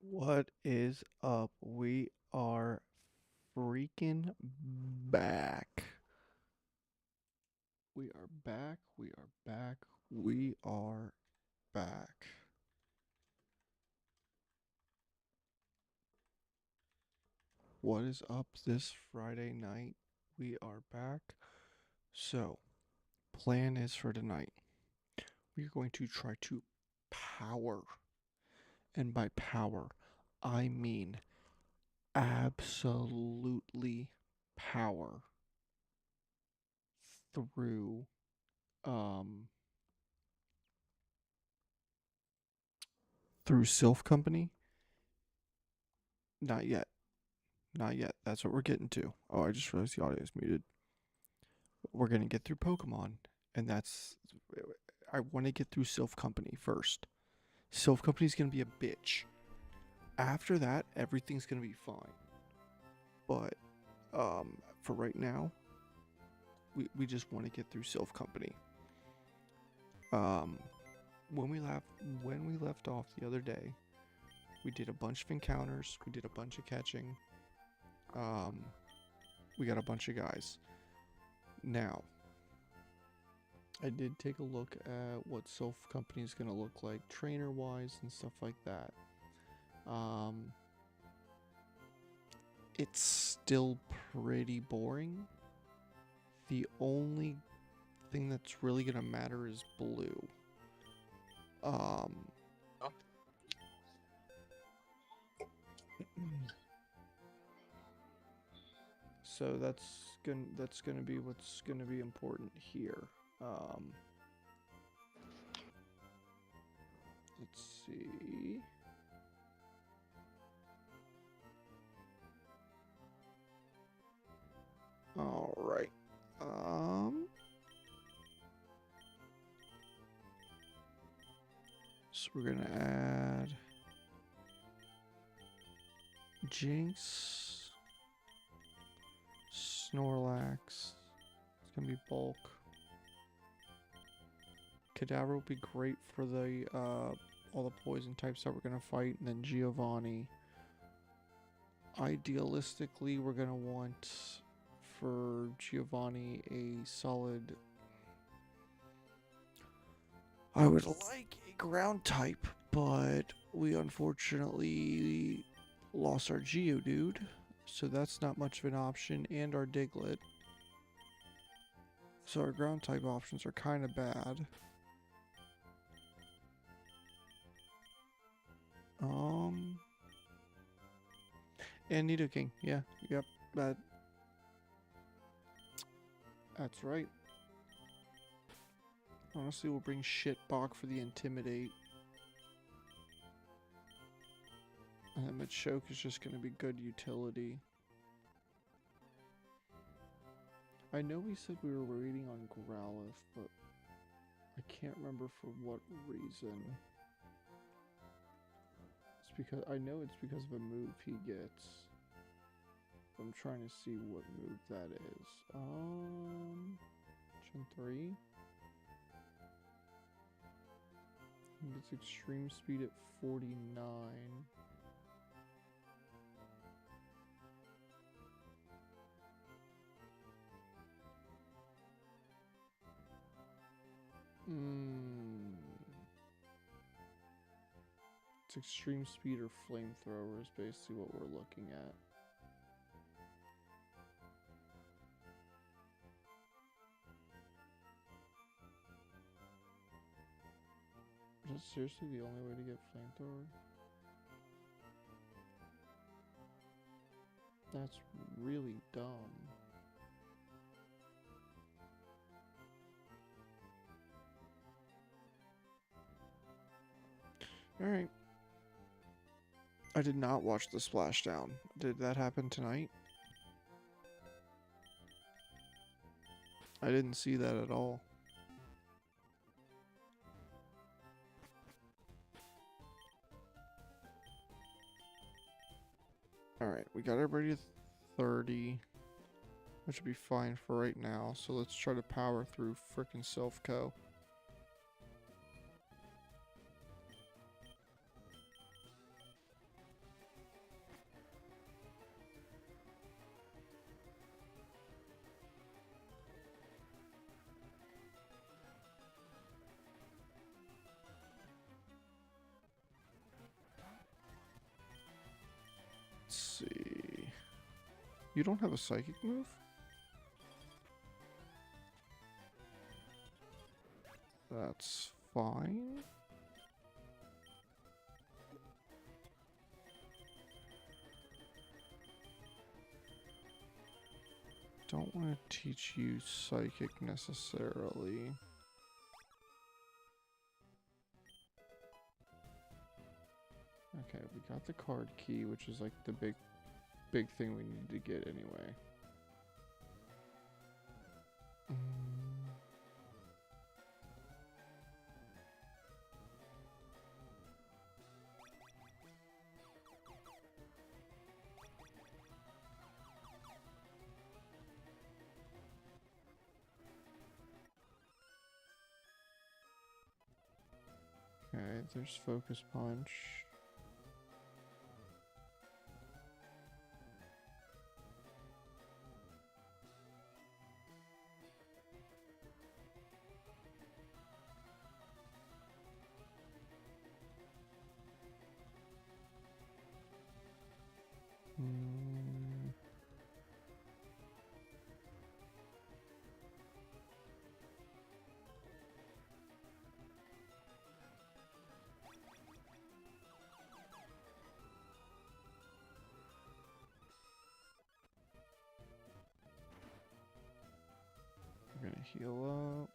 What is up? We are freaking back. We are back. We are back. We are back. What is up this Friday night? We are back. So, plan is for tonight. We're going to try to power. And by power, I mean absolutely power through um through Sylph Company. Not yet. Not yet. That's what we're getting to. Oh, I just realized the audio is muted. We're gonna get through Pokemon, and that's. I want to get through Sylph Company first. Sylph Company's gonna be a bitch. After that, everything's gonna be fine. But for right now, we just want to get through Sylph Company. Um, when we left off the other day, we did a bunch of encounters. We did a bunch of catching. Um, we got a bunch of guys. Now, I did take a look at what Sylph Company is going to look like trainer-wise and stuff like that. It's still pretty boring. The only thing that's really going to matter is blue. Um, Oh. so that's gonna be what's gonna be important here. Let's see. All right. So we're gonna add Jinx, Snorlax. It's gonna be bulk. Kadabra will be great for the all the poison types that we're gonna fight, and then Giovanni. Idealistically, we're gonna want for Giovanni a solid. I would like a ground type, but we unfortunately lost our Geodude, so that's not much of an option, and our Diglett. So our ground type options are kind of bad. And Nidoking, yeah, yep, that's right. Honestly, we'll bring Shitbok for the Intimidate. And then Machoke is just gonna be good utility. I know we said we were waiting on Growlithe, but I can't remember for what reason. It's because I know it's because of a move he gets. I'm trying to see what move that is. Gen 3. He gets extreme speed at 49. It's extreme speed or flamethrower is basically what we're looking at. Is that seriously the only way to get flamethrower? That's really dumb. Alright. I did not watch the splashdown. Did that happen tonight? I didn't see that at all. Alright, we got everybody to 30. Which would be fine for right now. So let's try to power through frickin' Self-Co. You don't have a psychic move? That's fine. Don't want to teach you psychic necessarily. Okay, we got the card key, which is like the big thing we need to get anyway. Okay, there's Focus Punch. We're gonna heal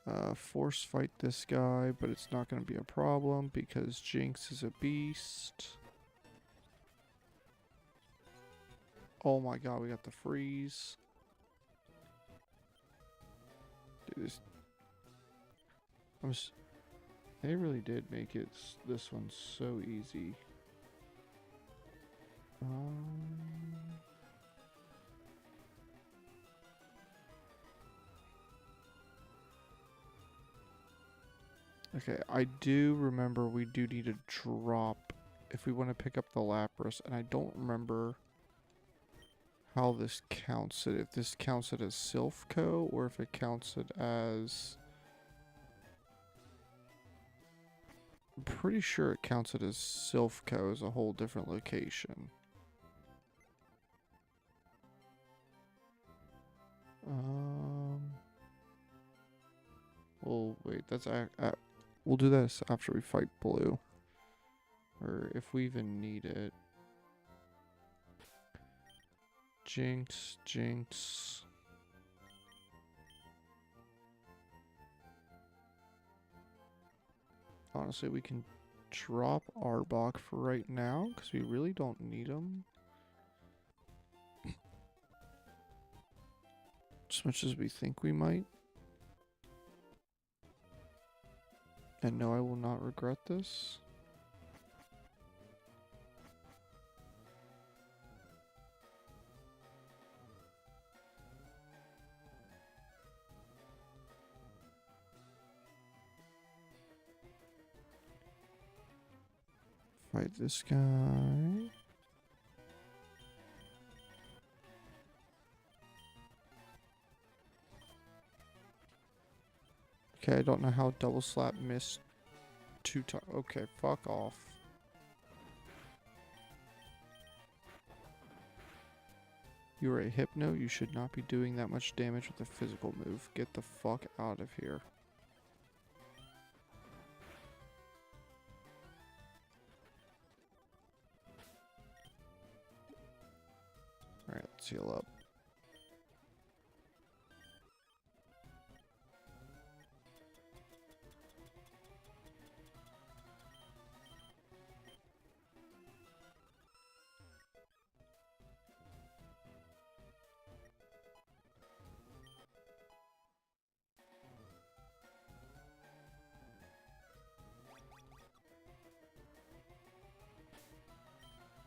up. Force fight this guy, but it's not gonna be a problem because Jinx is a beast. Oh my god, we got the freeze. Dude, they really did make this one so easy. Okay, I do remember we do need to drop if we want to pick up the Lapras, and I don't remember how this counts it. If this counts it as Silphco, or if it counts it as... I'm pretty sure it counts it as Silphco as a whole different location. Well, wait, that's... we'll do this after we fight Blue. Or if we even need it. Jinx, Jinx. Honestly, we can drop Arbok for right now, because we really don't need him. As much as we think we might. And no, I will not regret this. Fight this guy. Okay, I don't know how Double Slap missed 2 times. Okay, fuck off. You're a Hypno. You should not be doing that much damage with a physical move. Get the fuck out of here. Alright, let's heal up.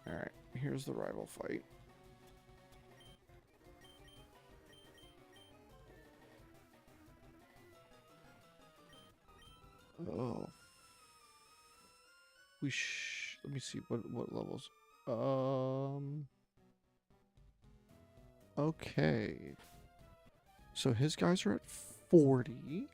Alright, here's the rival fight. Oh. Let me see what levels. Okay. So his guys are at 40.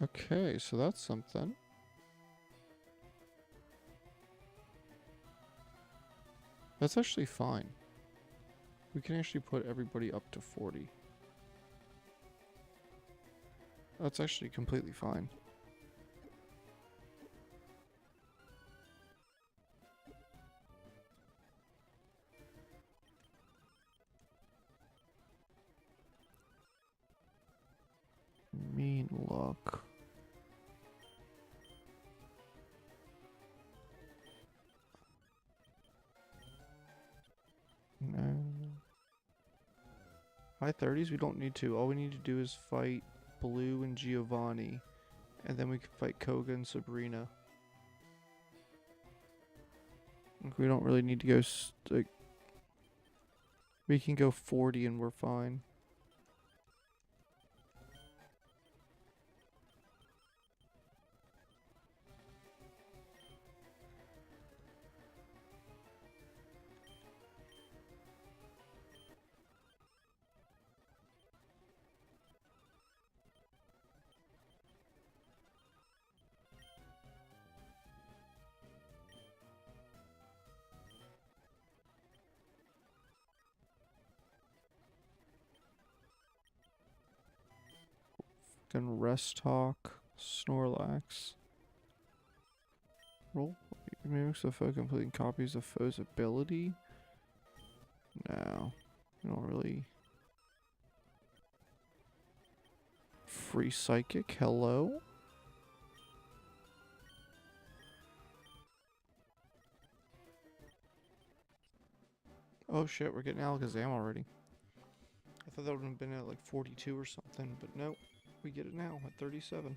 Okay, so that's something. That's actually fine. We can actually put everybody up to 40. That's actually completely fine. Mean luck. No. High 30s, we don't need to. All we need to do is fight Blue and Giovanni. And then we can fight Koga and Sabrina. We don't really need to go, like, we can go 40 and we're fine. Then Rest Talk, Snorlax. Roll mimics the foe completing copies of foe's ability. No, we don't really. Free Psychic, hello? Oh shit, we're getting Alakazam already. I thought that would have been at like 42 or something, but nope. We get it now at 37.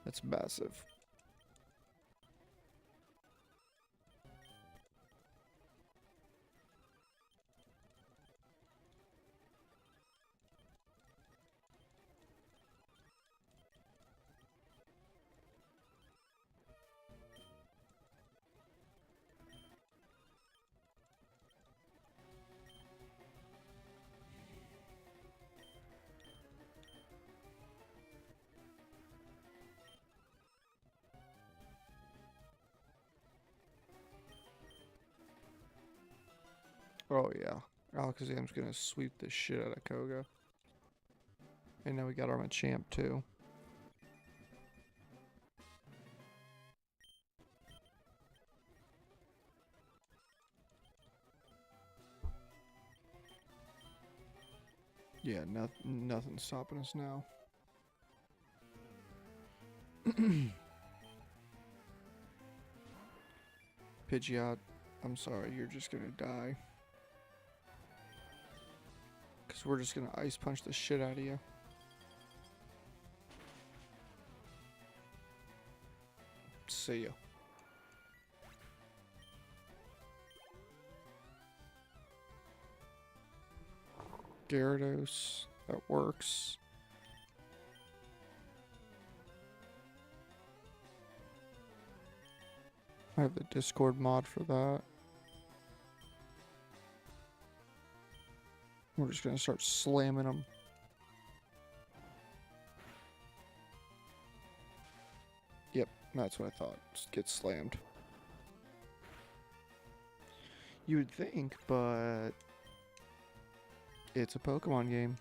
That's massive. Oh yeah. Alakazam's gonna sweep the shit out of Koga. And now we got our Machamp too. Yeah, nothing's stopping us now. Pidgeot, I'm sorry, you're just gonna die. Because we're just gonna ice punch the shit out of you. See ya. Gyarados, that works. I have the Discord mod for that. We're just gonna start slamming them. Yep, that's what I thought. Just get slammed. You would think, but it's a Pokemon game.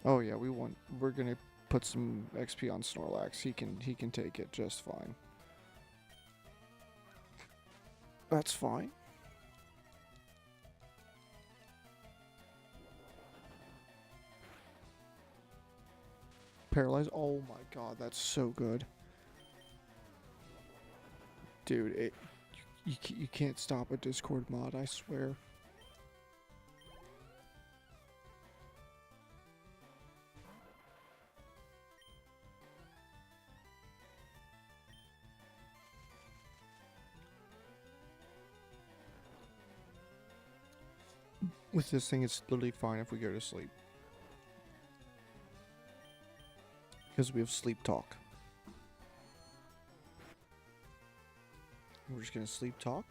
Oh yeah, we're gonna put some XP on Snorlax. He can take it just fine. That's fine. Paralyzed. Oh my god, that's so good. Dude, you can't stop a Discord mod, I swear. With this thing, it's literally fine if we go to sleep. Because we have sleep talk. We're just gonna sleep talk.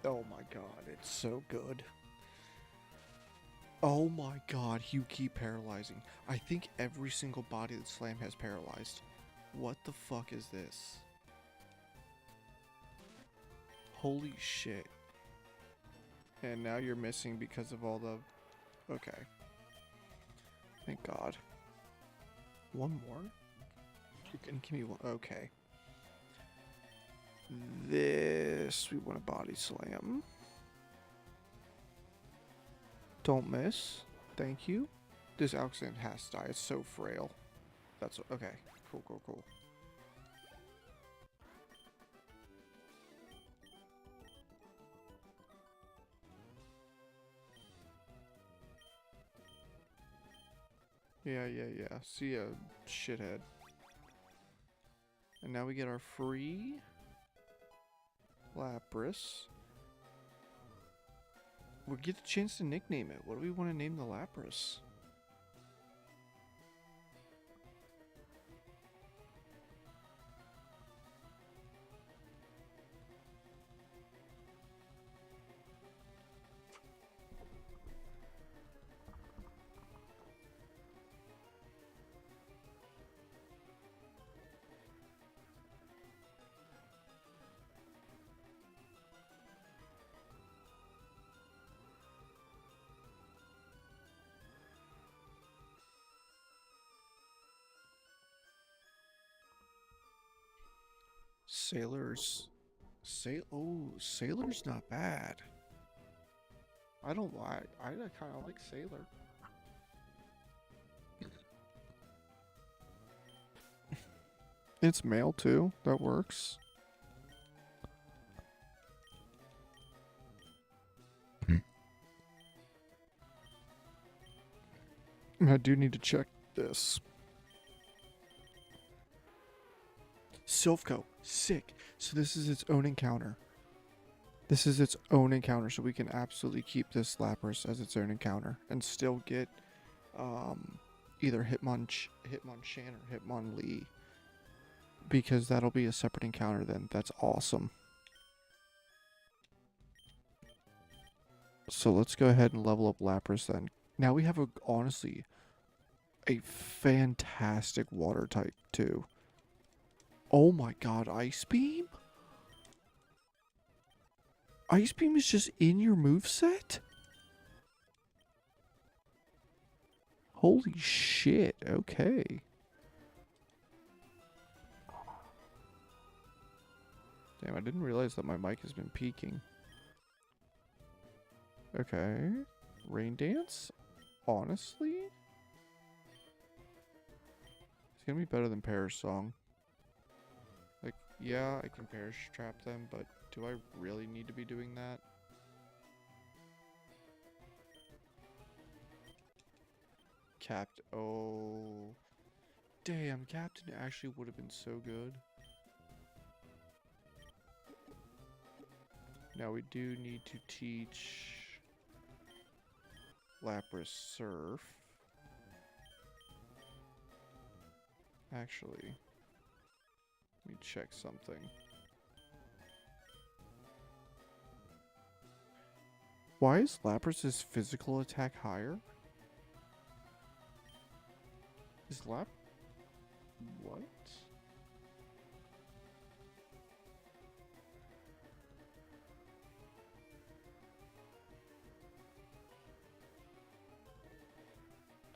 Oh my god, it's so good. Oh my god, you keep paralyzing. I think every single body that Slam has paralyzed. What the fuck is this? Holy shit. And now you're missing because of all the... Okay. Thank god. One more? You're gonna give me one... Okay. This... We want a body slam. Don't miss. Thank you. This Alexander has to die. It's so frail. That's... Okay. Cool, cool, cool. Yeah. See ya, shithead. And now we get our free Lapras. We get a chance to nickname it. What do we want to name the Lapras? Sailors. Sailor's not bad. I don't like. I kind of like Sailor. It's male too. That works. I do need to check this. Silphco. Sick. So this is its own encounter. This is its own encounter, so we can absolutely keep this Lapras as its own encounter and still get either Hitmonchan or Hitmonlee, because that'll be a separate encounter then. That's awesome. So let's go ahead and level up Lapras then. Now we have honestly a fantastic water type too. Oh my god, Ice Beam? Ice Beam is just in your moveset? Holy shit, okay. Damn, I didn't realize that my mic has been peaking. Okay. Rain Dance? Honestly? It's gonna be better than Perish Song. Like, yeah, I can Perish Trap them, but do I really need to be doing that? Oh. Damn, Captain actually would have been so good. Now we do need to teach Lapras Surf. Actually, let me check something. Why is Lapras' physical attack higher? Is What?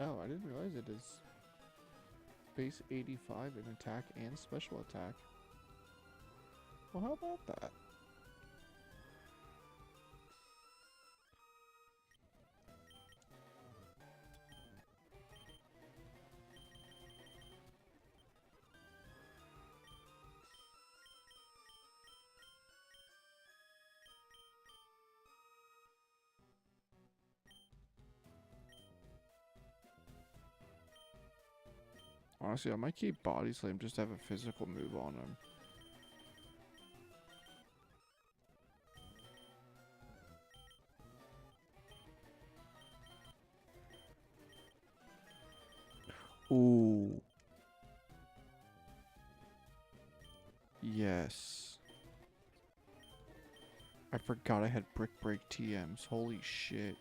Oh, I didn't realize it is base 85 in attack and special attack. Well, how about that? Honestly, I might keep Body Slam just to have a physical move on him. Ooh. Yes. I forgot I had Brick Break TMs. Holy shit.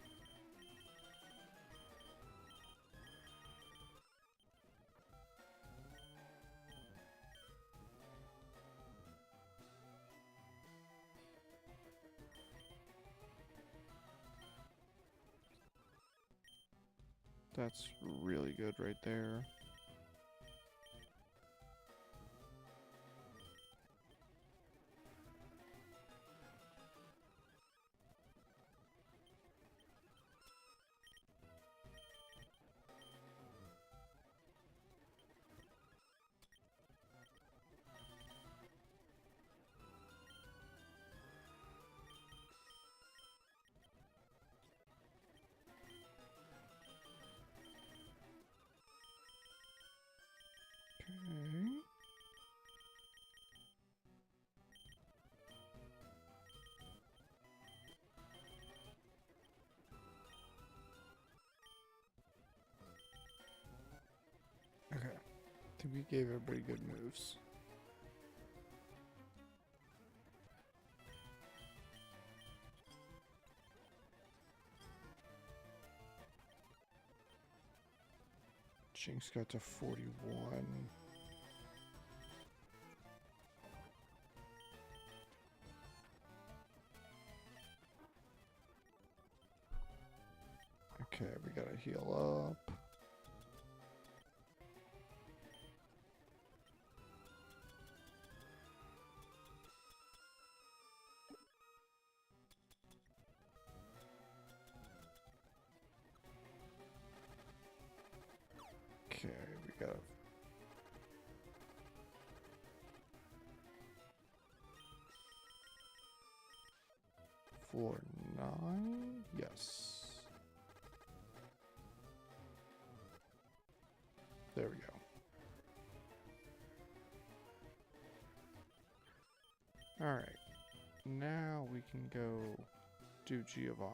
That's really good right there. Okay. Okay. I think we gave everybody good moves. Jinx got to 41. Okay, we gotta heal up. Okay, we gotta... Floor 9? Yes. There we go. Alright. Now we can go do Giovanni.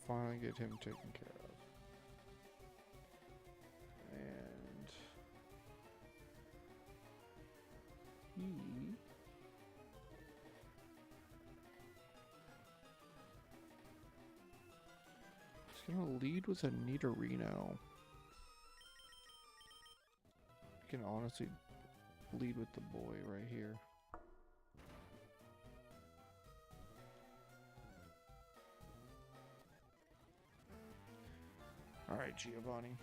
Finally get him taken care of. And he... He's gonna lead with a Nidorino. You can honestly lead with the boy right here. Alright, Giovanni.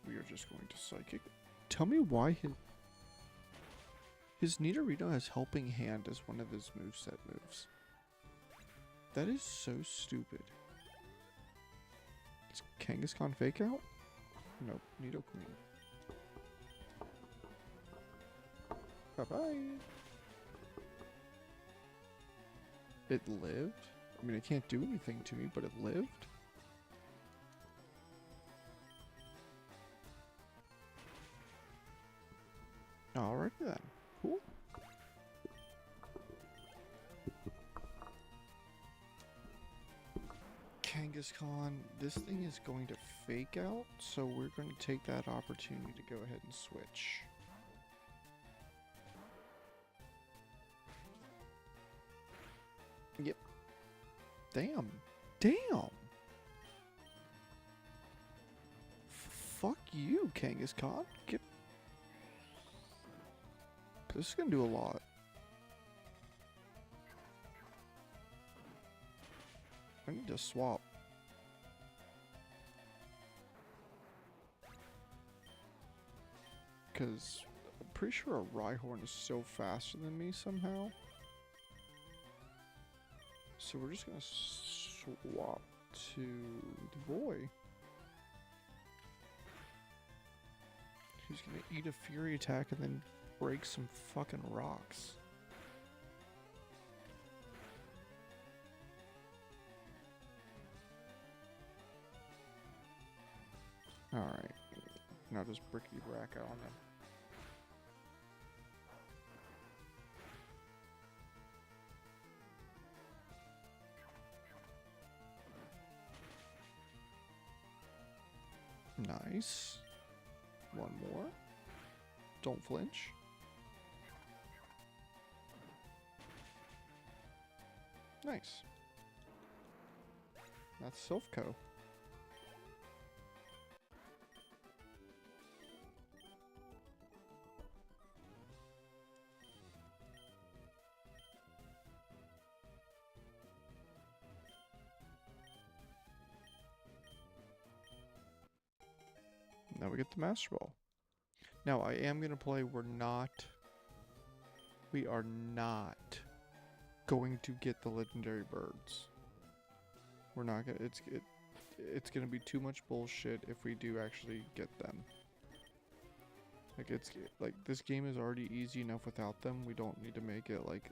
We are just going to Psychic. Tell me why his Nidorino has Helping Hand as one of his moveset moves. That is so stupid. Is Kangaskhan fake out? Nope, Nidoqueen. Bye-bye. It lived? I mean, it can't do anything to me, but it lived? Alrighty then. Cool. Kangaskhan, this thing is going to fake out, so we're going to take that opportunity to go ahead and switch. Yep. Damn. Damn! Fuck you, Kangaskhan. Get... This is gonna do a lot. I need to swap. Because I'm pretty sure a Rhyhorn is so faster than me somehow. So we're just gonna swap to the boy. He's gonna eat a Fury attack and then break some fucking rocks. Alright. Now just brickety brack on him. Nice. One more. Don't flinch. Nice. That's Silphco. Now we get the Master Ball. Now I am gonna play. We are not going to get the legendary birds. We're not gonna. It's gonna be too much bullshit if we do actually get them. Like this game is already easy enough without them. We don't need to make it like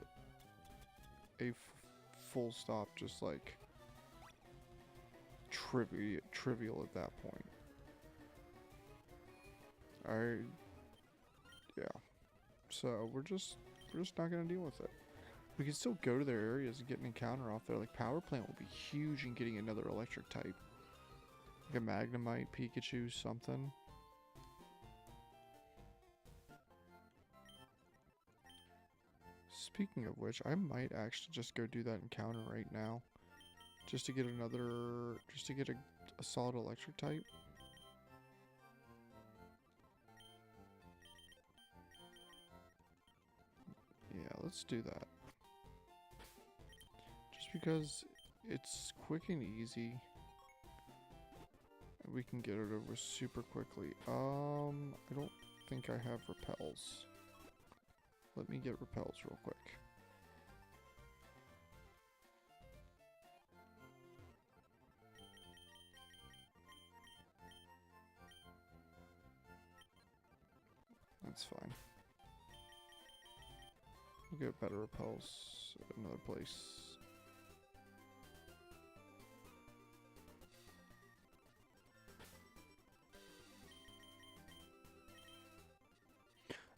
a full stop, just like trivial at that point. Yeah. So we're just not gonna deal with it. We can still go to their areas and get an encounter off there. Like Power Plant will be huge in getting another electric type. Like a Magnemite, Pikachu, something. Speaking of which, I might actually just go do that encounter right now. Just to get a solid electric type. Yeah, let's do that. Just because it's quick and easy. We can get it over super quickly. I don't think I have repels. Let me get repels real quick. That's fine. We'll get better repels at another place.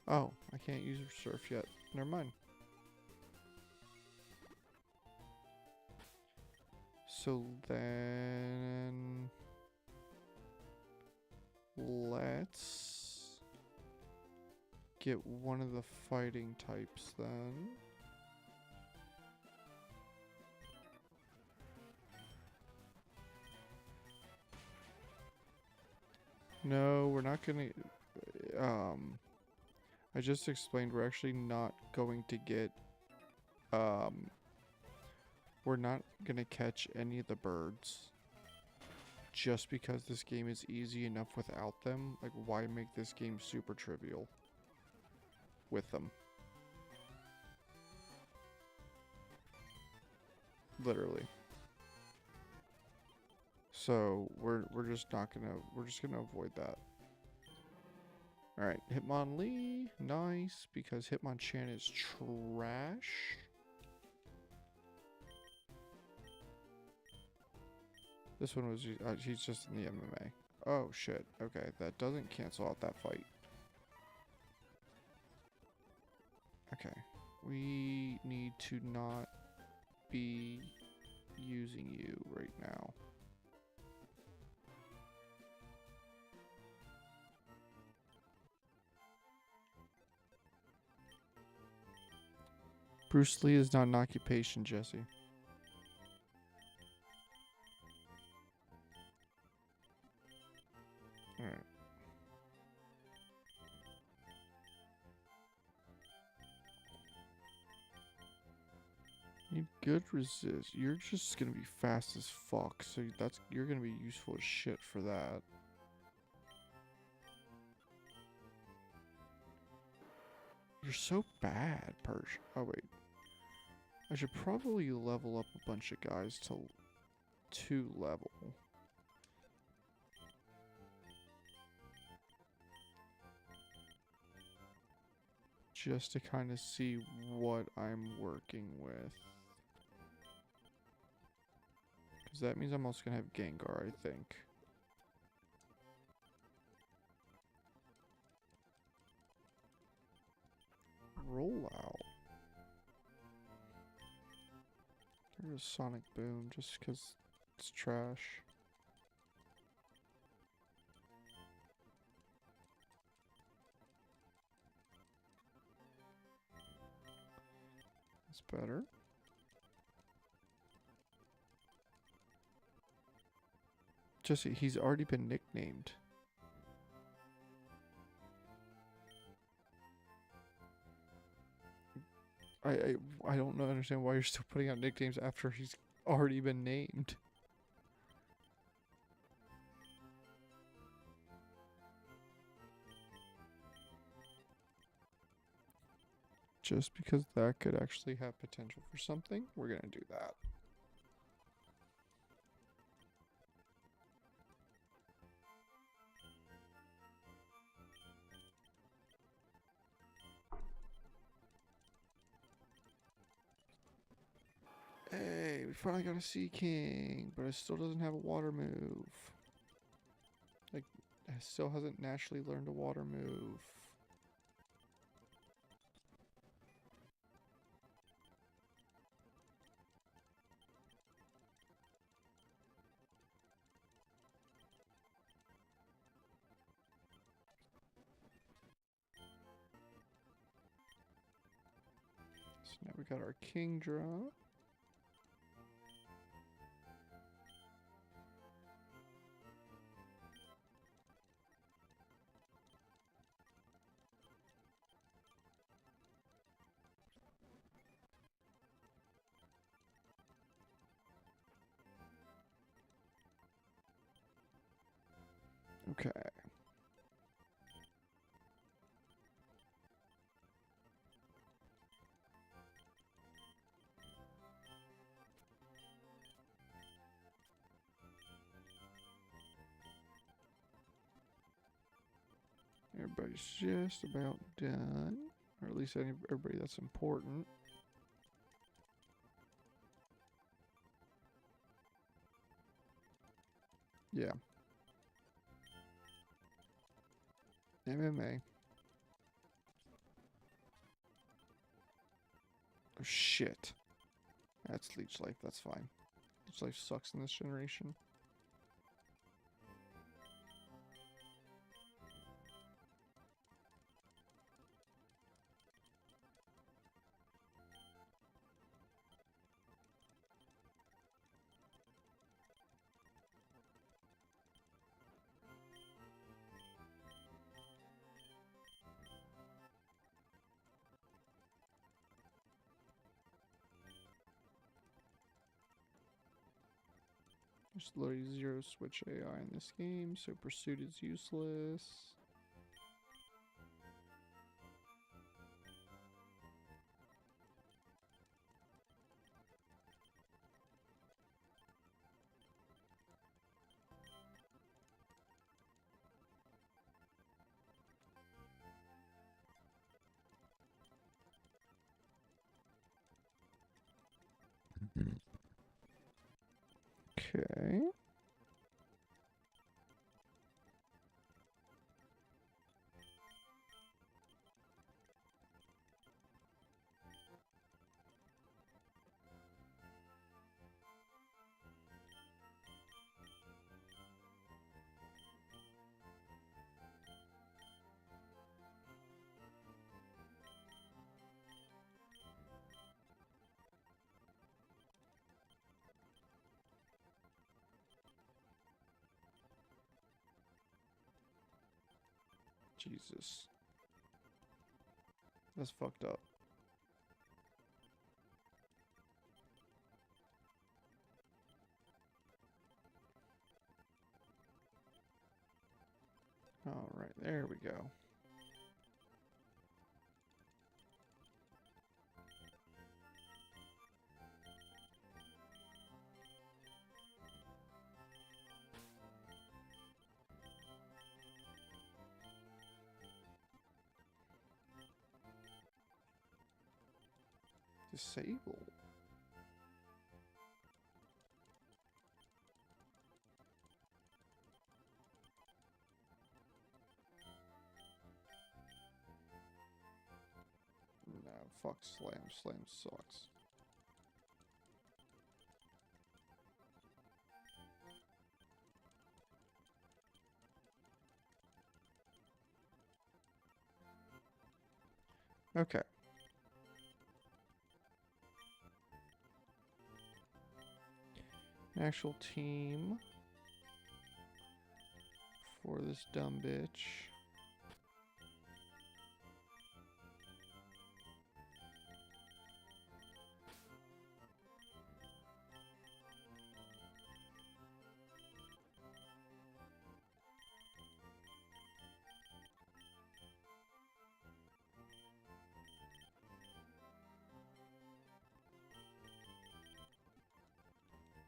Oh, I can't use Surf yet. Never mind. So then... let's get one of the fighting types then. No, we're not gonna... I just explained we're actually not going to get... we're not gonna catch any of the birds. Just because this game is easy enough without them. Like, why make this game super trivial with them? Literally. So we're just gonna avoid that. Alright, Hitmonlee, nice, because Hitmonchan is trash. This one was, he's just in the MMA. Oh shit, okay, that doesn't cancel out that fight. Okay, we need to not be using you right now. Bruce Lee is not an occupation, Jesse. Alright. You good resist. You're just gonna be fast as fuck, so you're gonna be useful as shit for that. You're so bad, Persian. Oh wait. I should probably level up a bunch of guys to 2 level. Just to kind of see what I'm working with. Because that means I'm also going to have Gengar, I think. Roll out. There's a Sonic Boom just because it's trash. That's better. Jesse, he's already been nicknamed. I I don't know, understand why you're still putting out nicknames after he's already been named. Just because that could actually have potential for something, we're gonna do that. Hey, we finally got a Sea King, but it still doesn't have a water move. Like, it still hasn't naturally learned a water move. So now we got our King drop. Okay. Everybody's just about done. Or at least everybody that's important. Yeah. MMA. Oh, shit. That's Leech Life. That's fine. Leech Life sucks in this generation. There's literally zero switch AI in this game, so Pursuit is useless. Okay. Jesus. That's fucked up. Alright, there we go. Disable. No, fuck Slam. Slam sucks. Okay. actual team for this dumb bitch.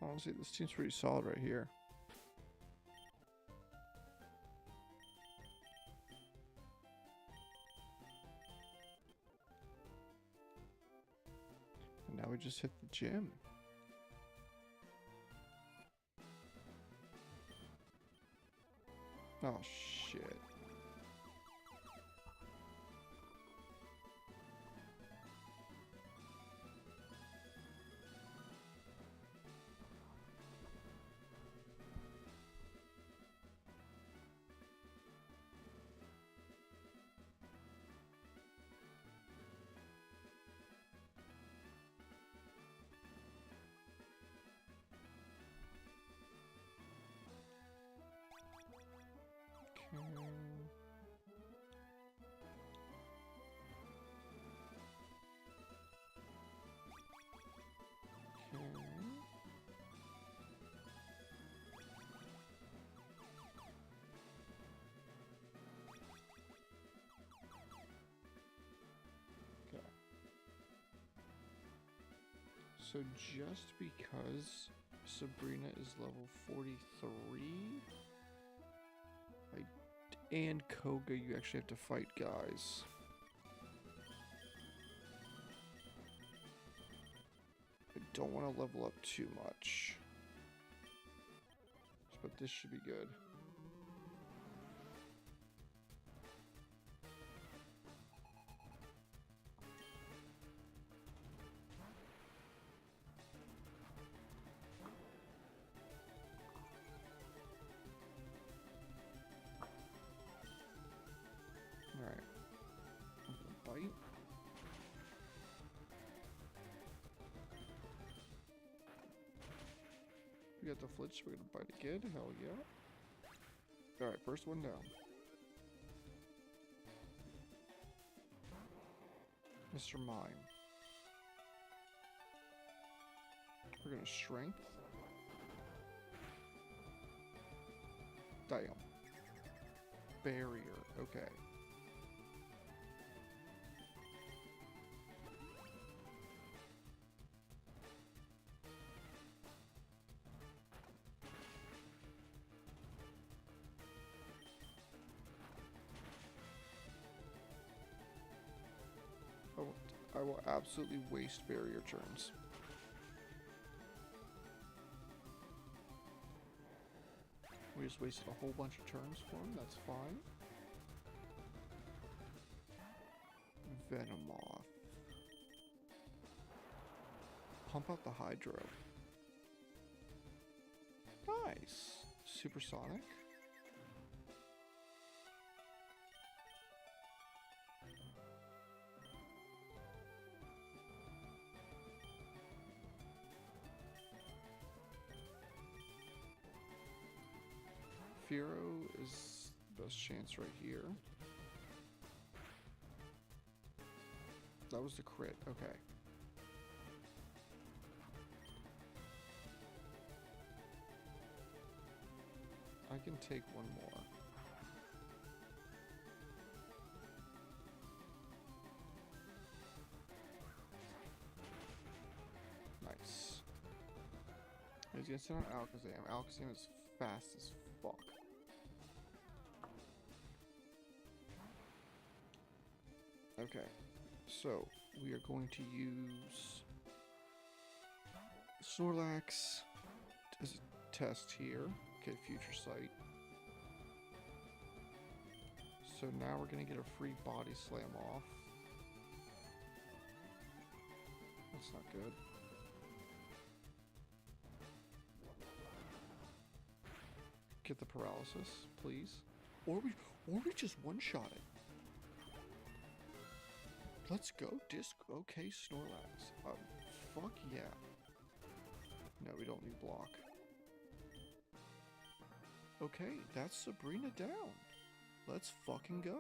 Honestly, this team's pretty solid right here. And now we just hit the gym. Oh, shit. So just because Sabrina is level 43, and Koga, you actually have to fight guys. I don't want to level up too much, but this should be good. Alright. Bite. We got the flitch, we're gonna bite again. Hell yeah. Alright, first one down. Mr. Mime. We're gonna strength. Damn. Barrier, okay. I will absolutely waste barrier turns. We just wasted a whole bunch of turns for him, that's fine. Venomoth. Pump out the Hydro. Nice. Supersonic. Firo is the best chance right here. That was the crit, okay. I can take one more. Nice. He's gonna sit on Alakazam. Alakazam is fast as fuck. Okay, so we are going to use Snorlax as a test here. Okay, Future Sight. So now we're going to get a free Body Slam off. That's not good. Get the paralysis, please. Or we just one-shot it. Let's go, Disc. Okay, Snorlax. Fuck yeah. No, we don't need block. Okay, that's Sabrina down. Let's fucking go.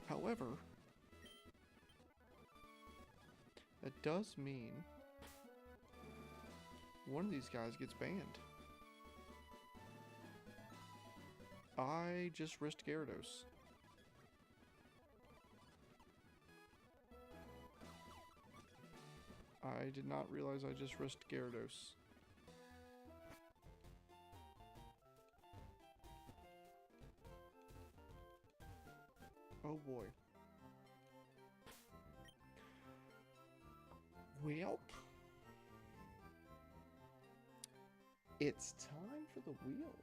However, that does mean one of these guys gets banned. I just risked Gyarados. I did not realize I just risked Gyarados. Oh boy. Well, it's time for the wheel.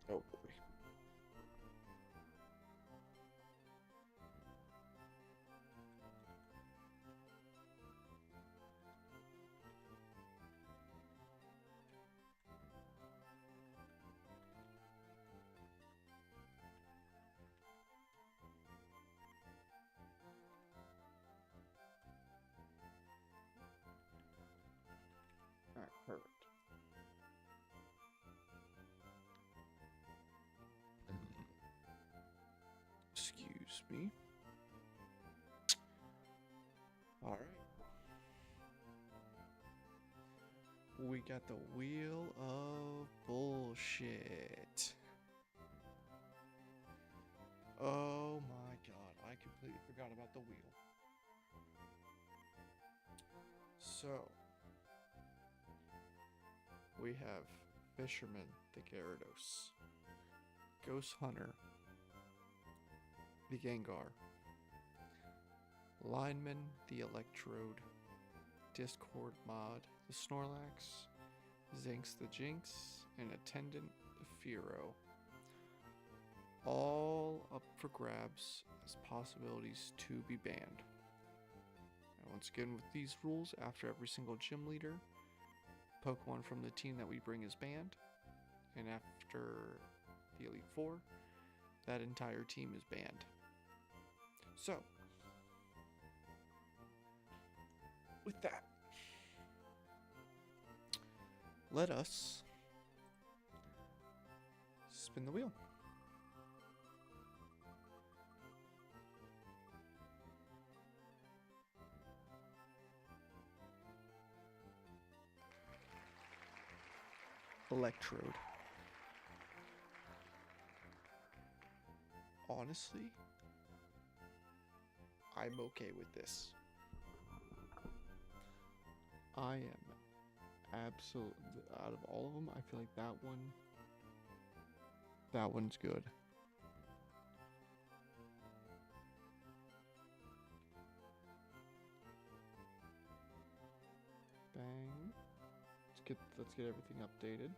Oh boy. Alright, perfect. Excuse me. Alright. We got the wheel of bullshit. Oh my god, I completely forgot about the wheel. So, we have Fisherman, the Gyarados, Ghost Hunter, the Gengar, Lineman, the Electrode, Discord Mod, the Snorlax, Zinx the Jinx, and Attendant the Fearow. All up for grabs as possibilities to be banned. And once again, with these rules, after every single gym leader, Pokemon from the team that we bring is banned. And after the Elite Four, that entire team is banned. So, with that, let us spin the wheel. Electrode. Honestly, I'm okay with this. I am absolutely, out of all of them, I feel like that one's good. Bang. Let's get everything updated.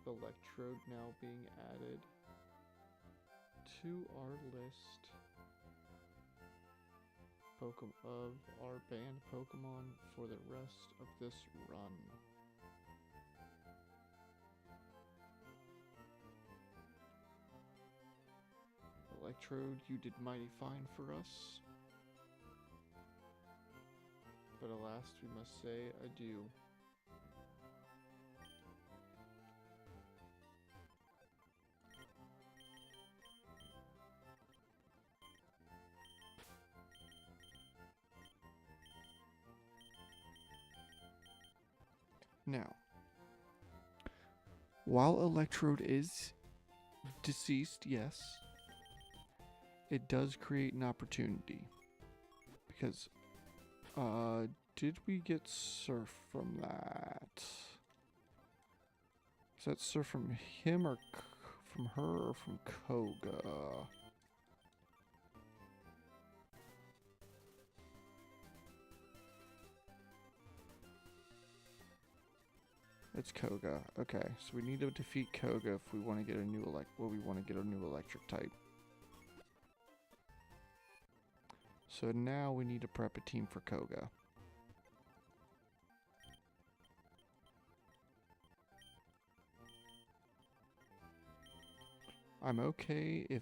The Electrode now being added to our list of our banned Pokemon for the rest of this run. Electrode, you did mighty fine for us, but alas, we must say adieu. Now, while Electrode is deceased, yes, it does create an opportunity. Because, did we get Surf from that? Is that Surf from him or from her or from Koga? It's Koga. Okay, so we need to defeat Koga if we want to get a new electric type. So now we need to prep a team for Koga. I'm okay if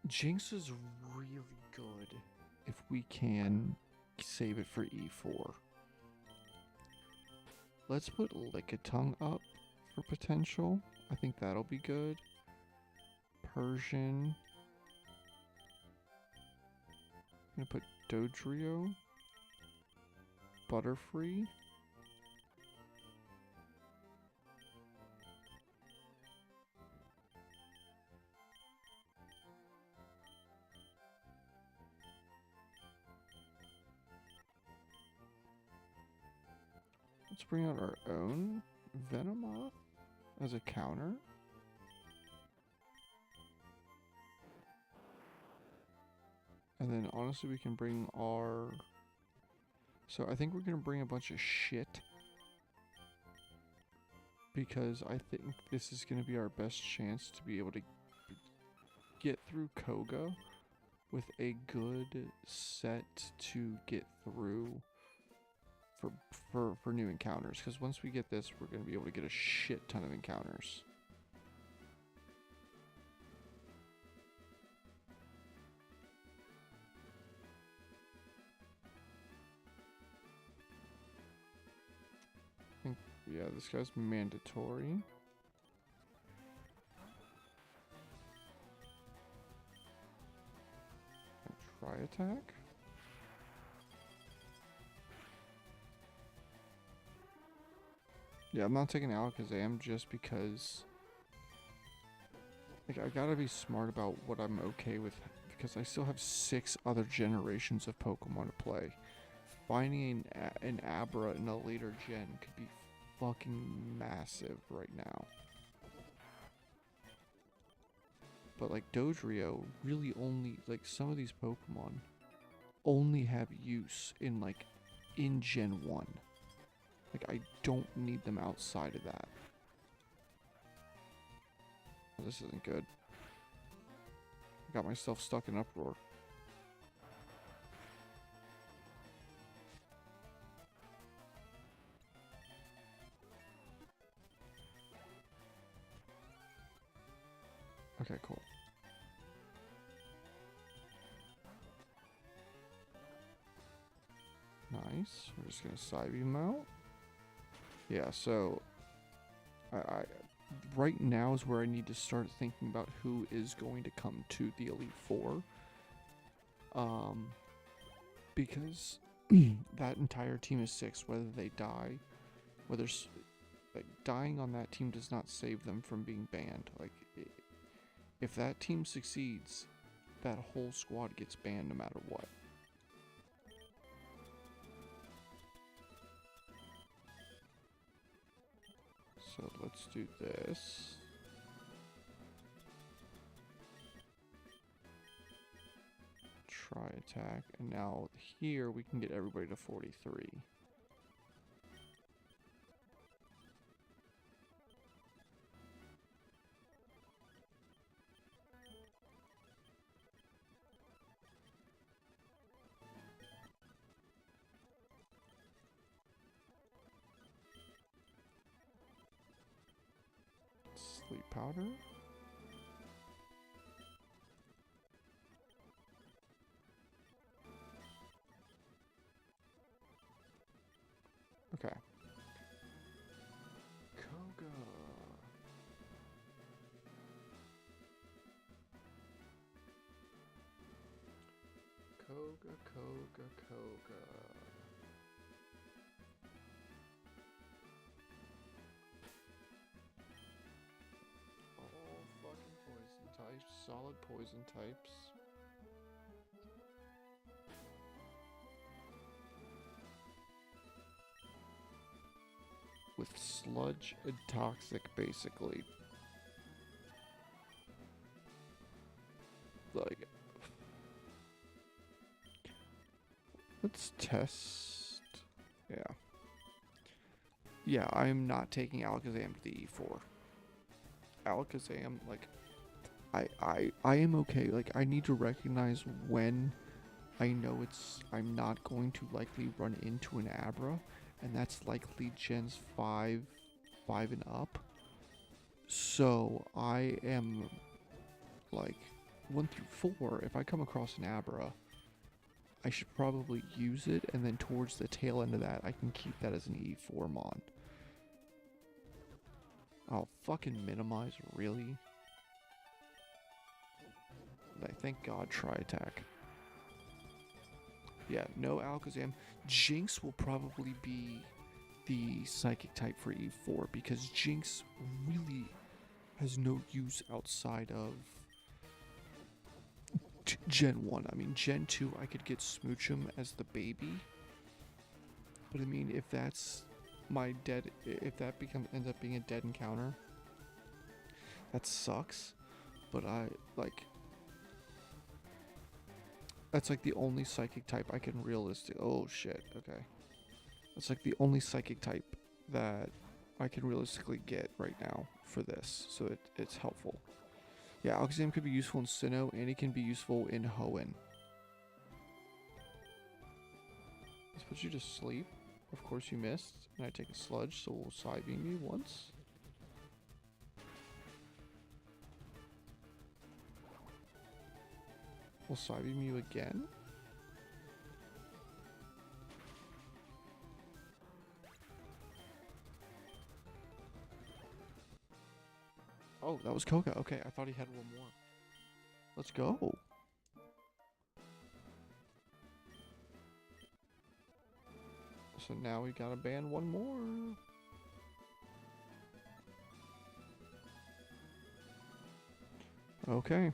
Jinx is really good if we can save it for E4. Let's put Lickitung up for potential. I think that'll be good. Persian. I'm gonna put Dodrio. Butterfree. Let's bring out our own Venomoth as a counter. And then honestly we can bring our... So I think we're going to bring a bunch of shit. Because I think this is going to be our best chance to be able to get through Koga with a good set to get through for new encounters. Because once we get this, we're going to be able to get a shit ton of encounters. I think, yeah, this guy's mandatory. Try attack. Yeah, I'm not taking Alakazam just because, like, I gotta be smart about what I'm okay with, because I still have 6 other generations of Pokemon to play. Finding an Abra in a later gen could be fucking massive right now. But like Dodrio really only, like, some of these Pokemon only have use in like in Gen 1. Like, I don't need them outside of that. Oh, this isn't good. I got myself stuck in uproar. Okay, cool. Nice. We're just gonna Psybeam out. Yeah, so I right now is where I need to start thinking about who is going to come to the Elite Four. Because that entire team is 6, whether they die, whether like dying on that team does not save them from being banned. Like, if that team succeeds, that whole squad gets banned no matter what. So let's do this. Try attack, and now here we can get everybody to 43. Sleep powder. Okay. Koga. Koga. All fucking poison types. Solid poison types. With sludge and toxic, basically. Like, let's test. Yeah. Yeah, I'm not taking Alakazam to the E4. Alakazam, like, I am okay. Like, I need to recognize when I know I'm not going to likely run into an Abra, and that's likely gens 5 and up. So I am like 1 through 4. If I come across an Abra, I should probably use it, and then towards the tail end of that, I can keep that as an E4 mon. I'll fucking minimize, really? Thank God, try attack. Yeah, no Alakazam. Jinx will probably be the psychic type for E4 because Jinx really has no use outside of Gen 1. I mean, Gen 2, I could get Smoochum as the baby. But I mean, if that's my dead, if that ends up being a dead encounter, that sucks. But that's like the only psychic type I can oh shit, okay. That's like the only psychic type that I can realistically get right now for this, so it's helpful. Yeah, Alakazam could be useful in Sinnoh, and it can be useful in Hoenn. Let's put you to sleep. Of course you missed, and I take a sludge, so we'll side beam you once. We'll side beam you again. Oh, that was Koga. Okay, I thought he had one more. Let's go. So now we gotta ban one more. Okay.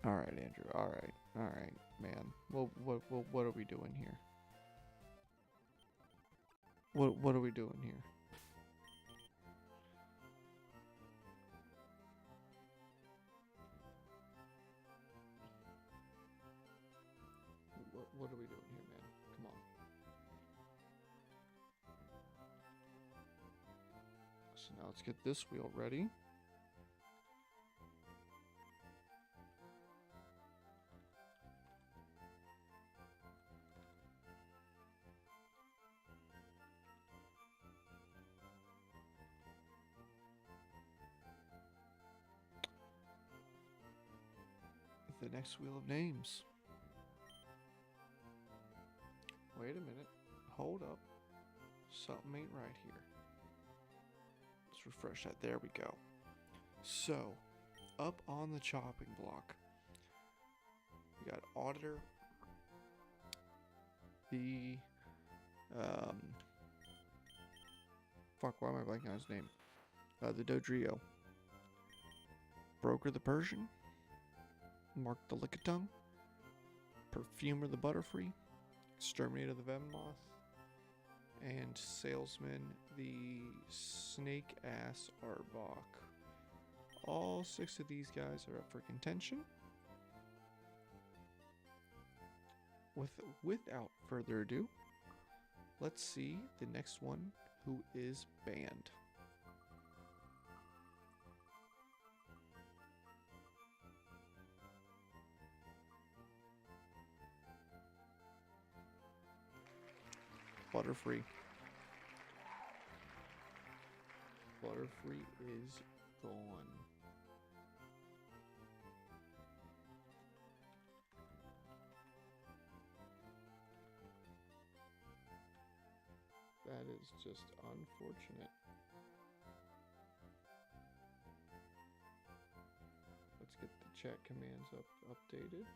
Alright, Andrew. Alright. Alright, man. Well, what are we doing here? What are we doing here? What are we doing here, man? Come on. So now let's get this wheel ready. The next wheel of names. Wait a minute. Hold up. Something ain't right here. Let's refresh that. There we go. So, up on the chopping block, we got Auditor, the, fuck, why am I blanking on his name? The Dodrio, Broker the Persian, Mark the Lickitung, Perfumer the Butterfree, Exterminator the Venomoth, and Salesman the Snake Ass Arbok. All 6 of these guys are up for contention. Without further ado, let's see the next one who is banned. Butterfree. Butterfree is gone. That is just unfortunate. Let's get the chat commands updated.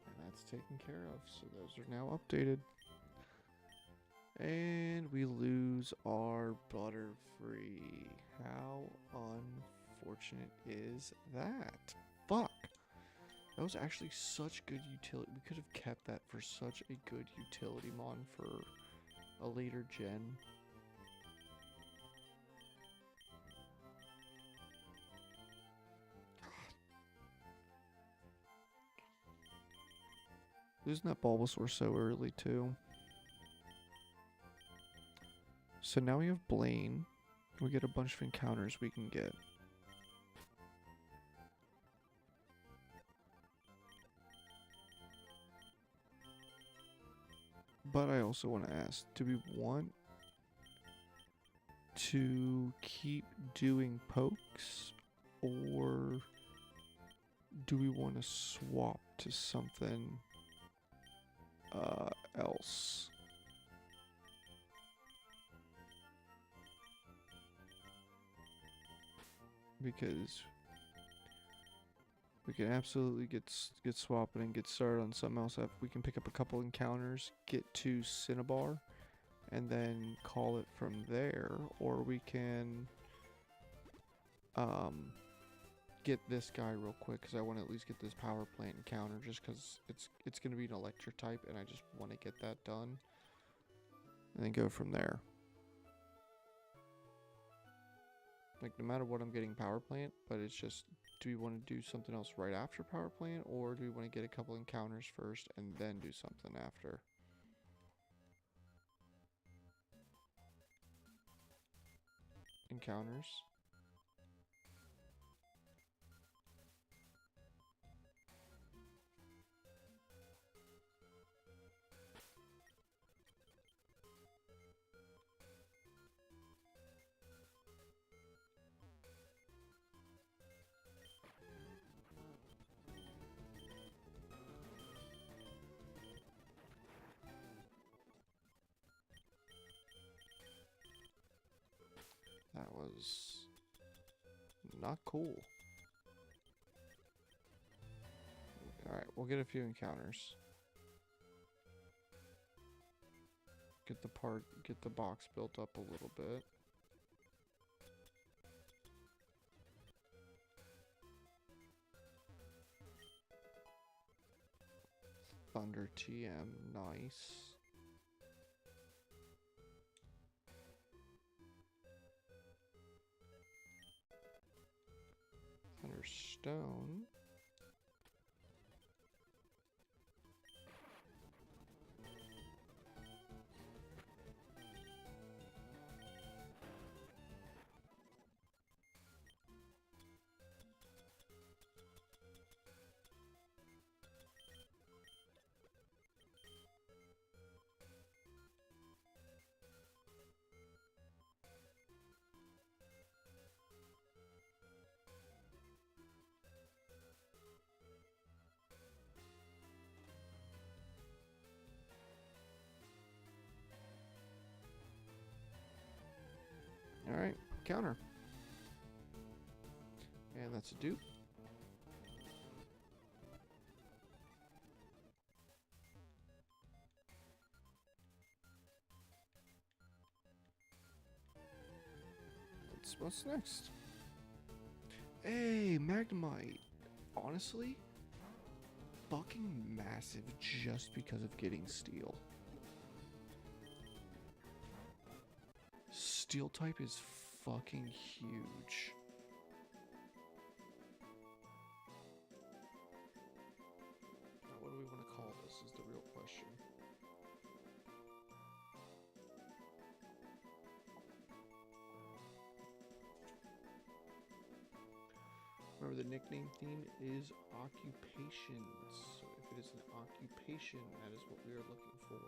And that's taken care of, so those are now updated. And we lose our Butterfree. How unfortunate is that? Fuck. That was actually such good utility. We could have kept that for such a good utility mon for a later gen. Losing that Bulbasaur so early too. So now we have Blaine. We get a bunch of encounters we can get. But I also want to ask, do we want to keep doing pokes, or do we want to swap to something else? Because we can absolutely get swapping and get started on something else. If we can pick up a couple encounters, get to Cinnabar, and then call it from there, or we can get this guy real quick because I want to at least get this power plant encounter just because it's going to be an electric type and I just want to get that done and then go from there. Like, no matter what, I'm getting power plant, but it's just, do we want to do something else right after power plant, or do we want to get a couple encounters first and then do something after? Encounters. That was not cool. Alright, we'll get a few encounters. Get the box built up a little bit. Thunder TM, nice. Thunderstone. Alright, counter. And that's a dupe. What's next? Hey, Magnemite. Honestly, fucking massive just because of getting steel. Steel type is fucking huge. Now, what do we want to call this is the real question. Remember, the nickname theme is occupations. So if it is an occupation, that is what we are looking for.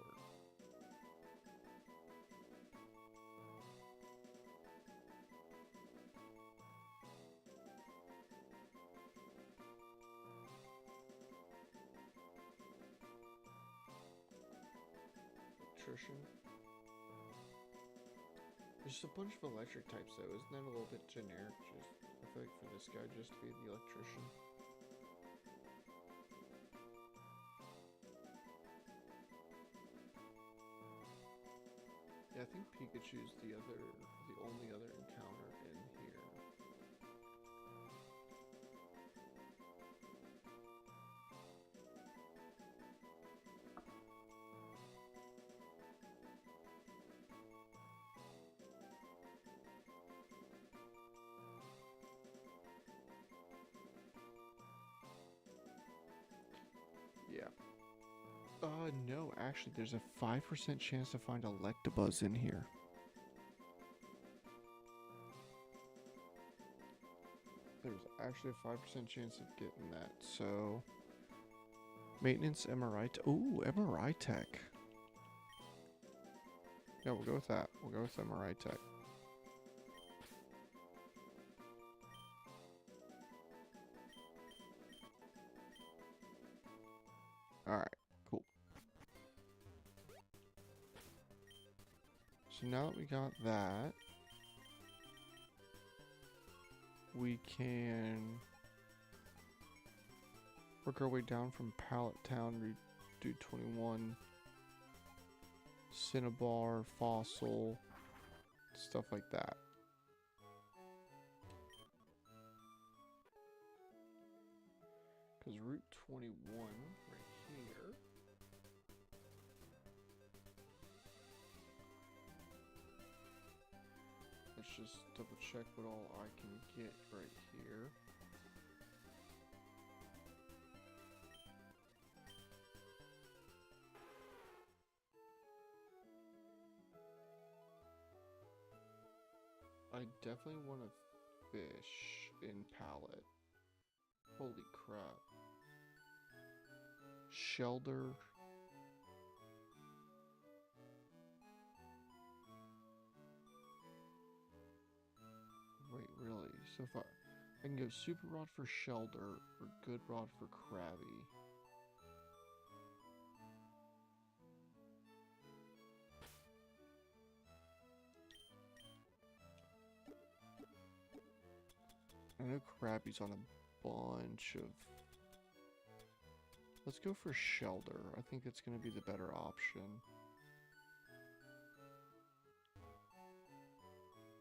Electrician. There's a bunch of electric types though, isn't that a little bit generic? I feel like for this guy just to be the electrician. Yeah, I think Pikachu's the only other encounter in here. Yeah. No, actually, there's a 5% chance to find Electabuzz in here. Actually a 5% chance of getting that. So maintenance MRI. Ooh, MRI tech. Yeah, we'll go with that. We'll go with MRI tech. Alright, cool. So now that we got that, we can work our way down from Pallet Town, do 21, Cinnabar, Fossil, stuff like that. Because Route 21 right here. Let's just double check what all I can get right here. I definitely want to fish in Pallet. Holy crap. Shelter. Wait, really? So if I can go super rod for Shelter or good rod for Krabby. I know Krabby's on a bunch of... Let's go for Shelter. I think it's going to be the better option.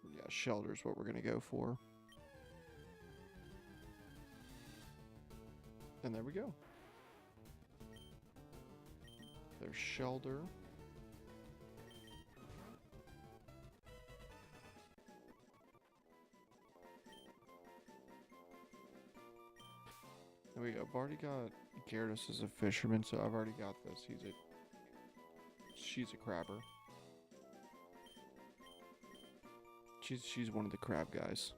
Yeah, Shelter's what we're going to go for. And there we go. There's Shelter. There we go. I've already got Gyarados as a fisherman, so I've already got this. She's a crabber. She's one of the crab guys.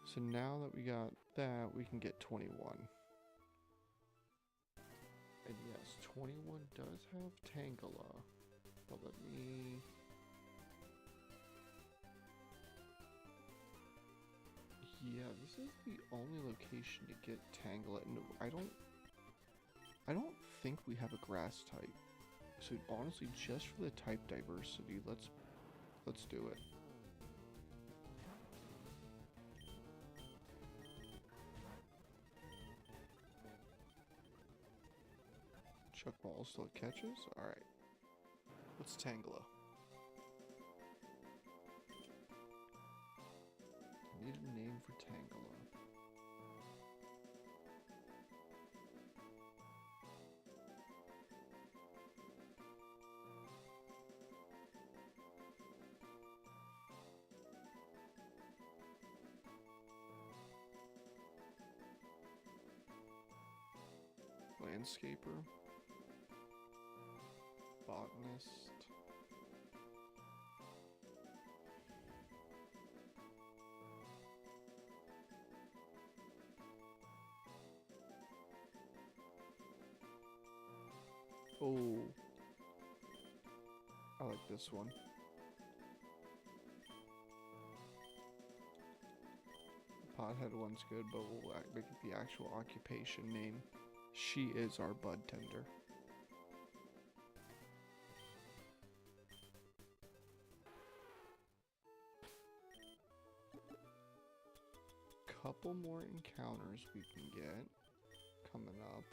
So now that we got that, we can get 21. And yes, 21 does have Tangela. But let me... Yeah, this is the only location to get Tangela. No, I don't think we have a grass type. So honestly, just for the type diversity, let's do it. Chuck ball still catches. All right. What's Tangela? I need a name for Tangela. Landscaper. Botanist. Oh, I like this one. Pothead one's good, but we'll make it the actual occupation name. She is our bud tender. Couple more encounters we can get coming up.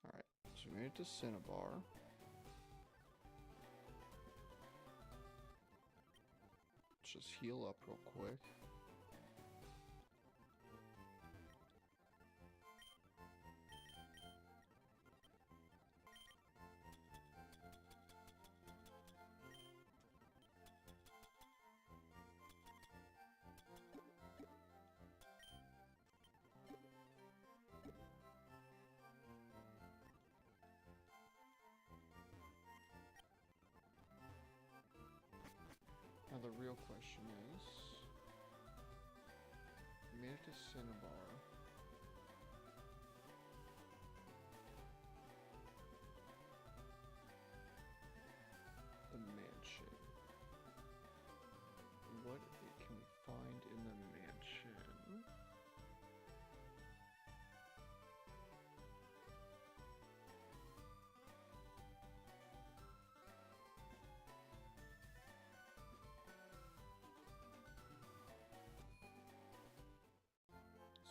Alright, so we made it to Cinnabar. Let's just heal up real quick. real question is, Mantis Cinnabar. The mansion. What can we find in the mansion?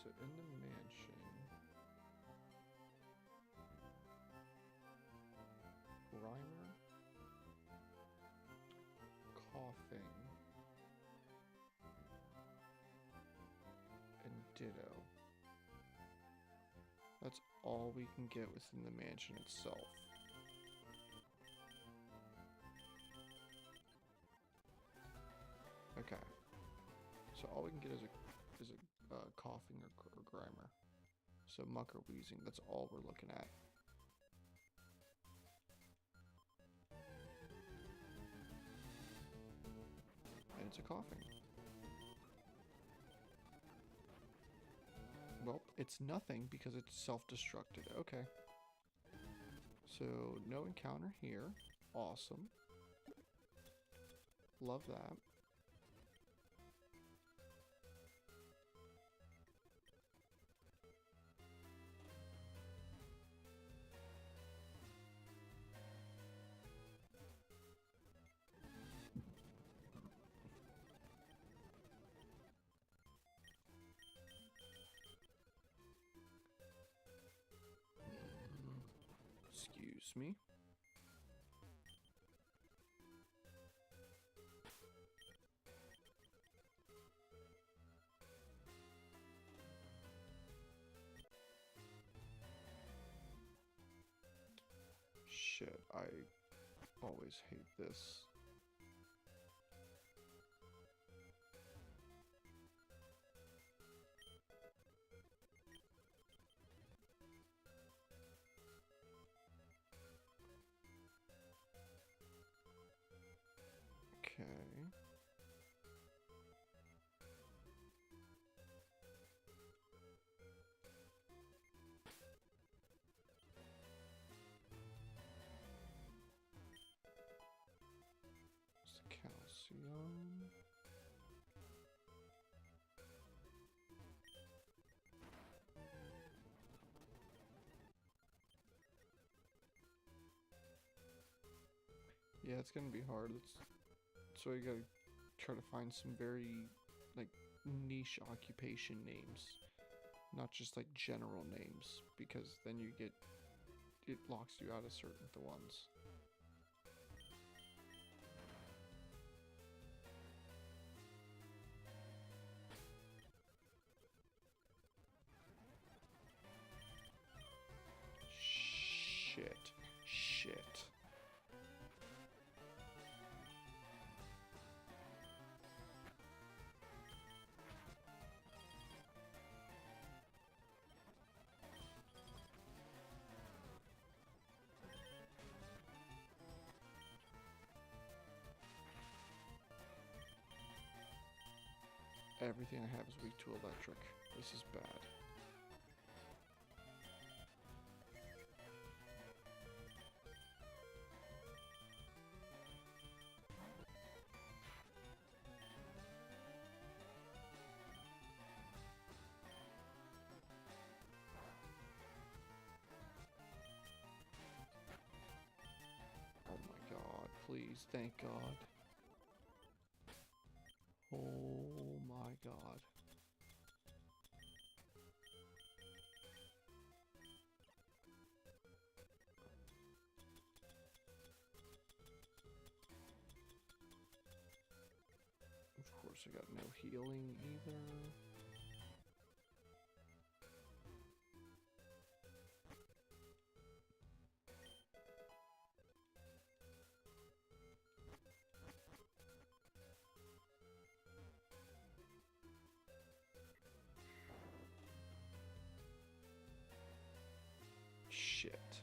So in the mansion, Grimer, coughing, and Ditto. That's all we can get within the mansion itself. Okay. So all we can get is a coughing or Grimer. So muck or wheezing, that's all we're looking at. And it's a coughing. Well, it's nothing because it's self-destructed. Okay. So, no encounter here. Awesome. Love that. Excuse me. Shit, I always hate this. Okay. It's the calcium. Yeah, it's gonna be hard. So you gotta try to find some very, like, niche occupation names. Not just, like, general names. Because then it locks you out of certain ones. Shit. Shit. Everything I have is weak to electric. This is bad. Oh my god, please, thank god. Oh my god. Of course, I got no healing either. Shit.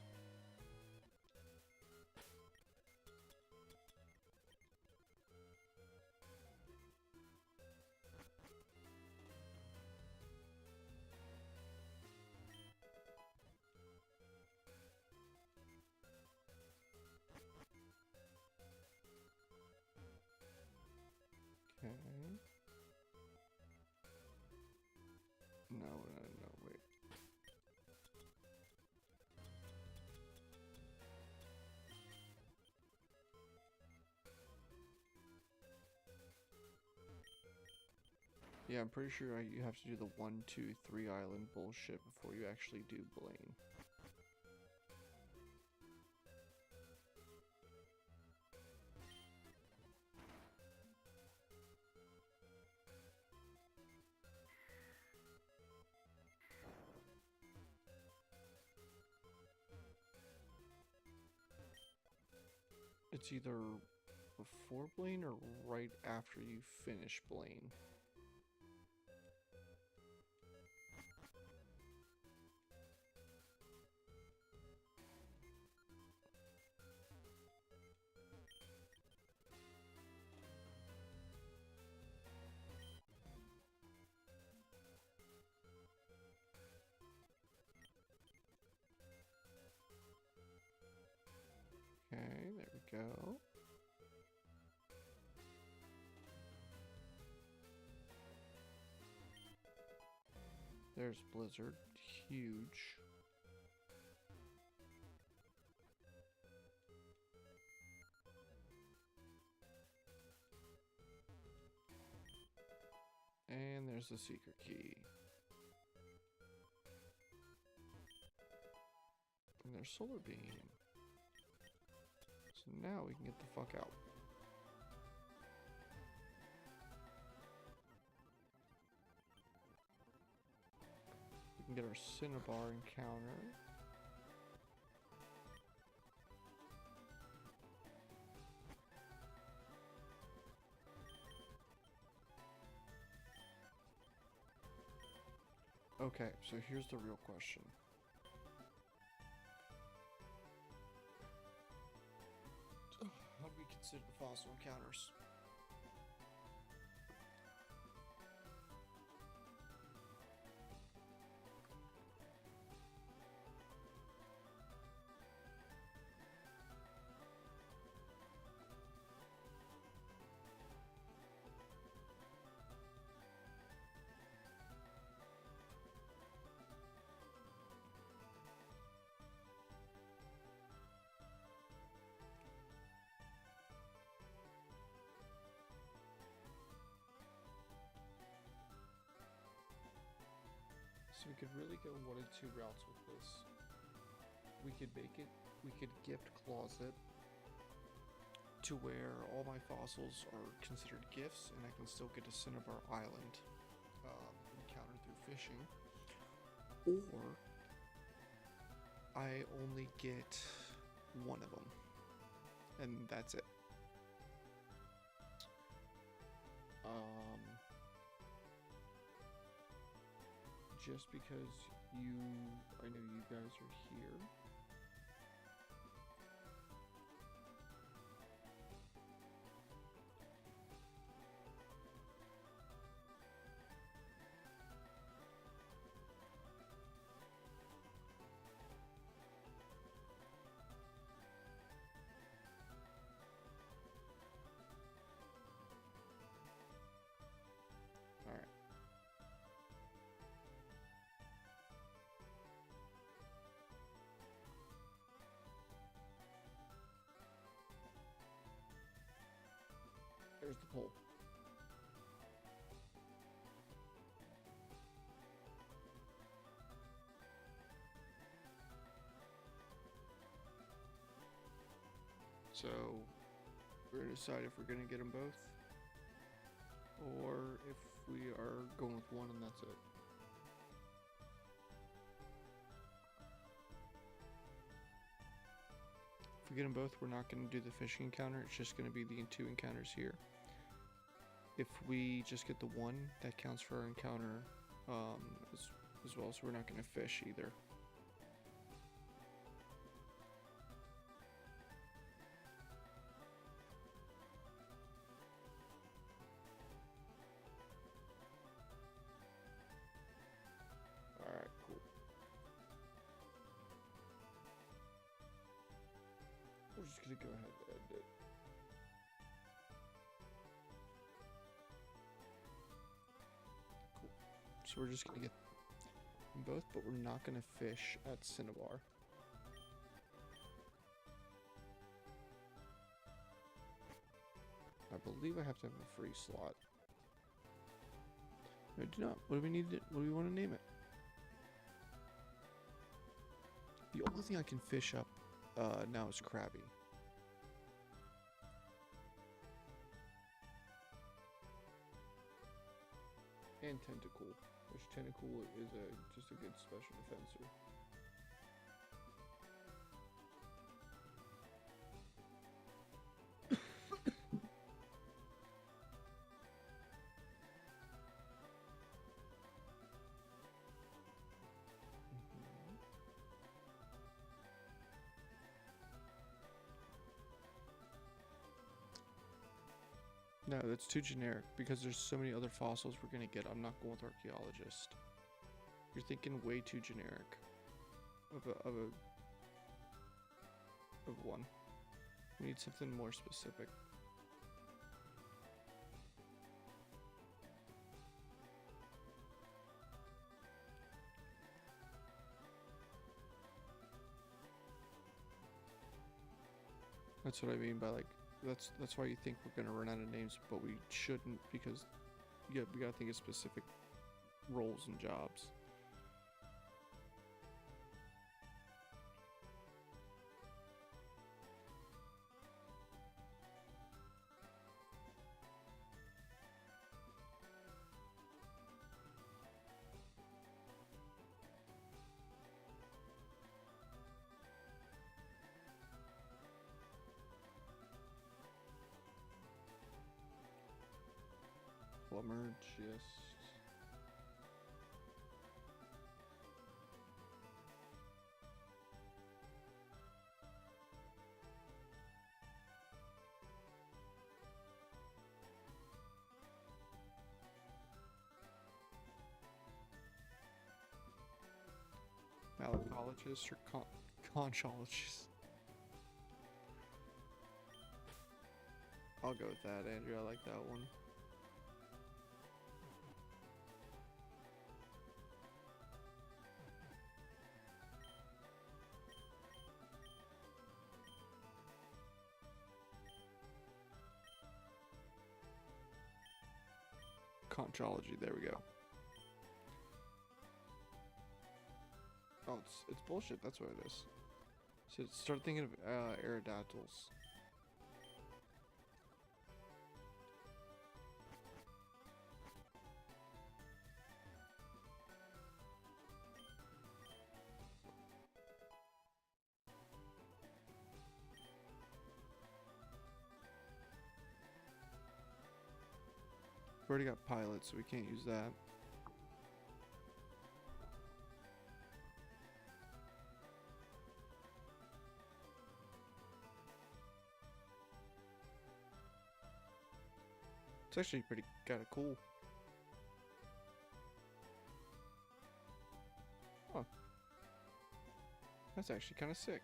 Yeah, I'm pretty sure you have to do the 1, 2, 3 island bullshit before you actually do Blaine. It's either before Blaine or right after you finish Blaine. Okay, there we go. There's Blizzard. Huge. And there's the secret key. And there's Solar Beam. So now we can get the fuck out. We can get our Cinnabar encounter. Okay, so here's the real question. How do we consider fossil encounters? So we could really go one of two routes with this. We could make it, we could gift closet to where all my fossils are considered gifts and I can still get a Cinnabar Island encounter through fishing. Or I only get one of them and that's it. Just because I know you guys are here. All right. There's the pole. So we're gonna decide if we're gonna get them both, or if we are going with one and that's it. If we get them both, we're not going to do the fishing encounter. It's just going to be the 2 encounters here. If we just get the one, that counts for our encounter as well, so we're not going to fish either. Alright, cool. We're just going to go ahead and end it. Cool. So we're just going to get them both, but we're not going to fish at Cinnabar. I believe I have to have a free slot. I do not. What do we need? What do we want to name it? The only thing I can fish up now is crabby. And tentacle, which tentacle is just a good special defensor. No, that's too generic because there's so many other fossils we're gonna get. I'm not going with archaeologist. You're thinking way too generic of one. We need something more specific. That's what I mean by like that's why you think we're gonna run out of names, but we shouldn't because we gotta think of specific roles and jobs. Plumber, just malacologist or conchologist. I'll go with that, Andrew. I like that one. Conchology, there we go. Oh, it's bullshit, that's what it is. So start thinking of Aerodactyls. We've already got pilots, so we can't use that. It's actually pretty kind of cool. Huh. That's actually kind of sick.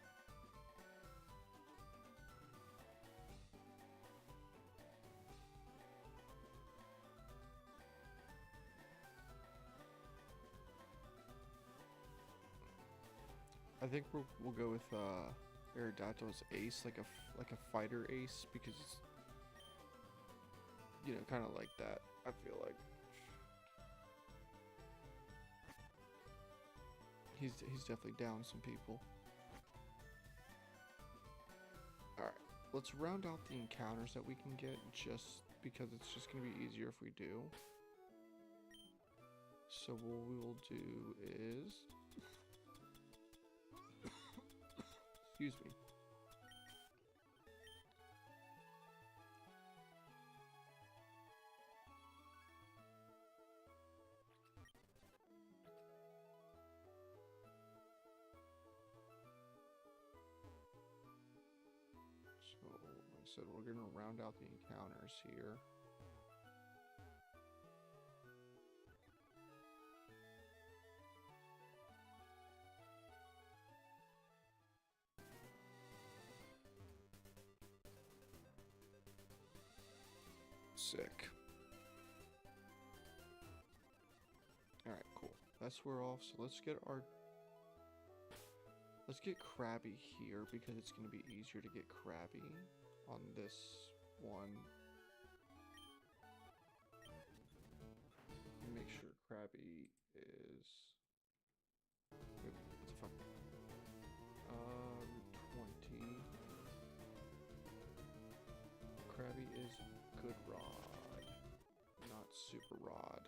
I think we'll go with Aerodactyl as ace, like a fighter ace, because it's, you know, kind of like that. I feel like he's definitely down some people. All right, let's round out the encounters that we can get, just because it's just gonna be easier if we do. So what we will do is. Excuse me. So, like I said, we're going to round out the encounters here. Sick. Alright, cool. That's where we're off. So let's get Krabby here because it's going to be easier to get Krabby on this one. Make sure Krabby is... Wait, what the fuck? 20. Krabby is good rod, not super rod.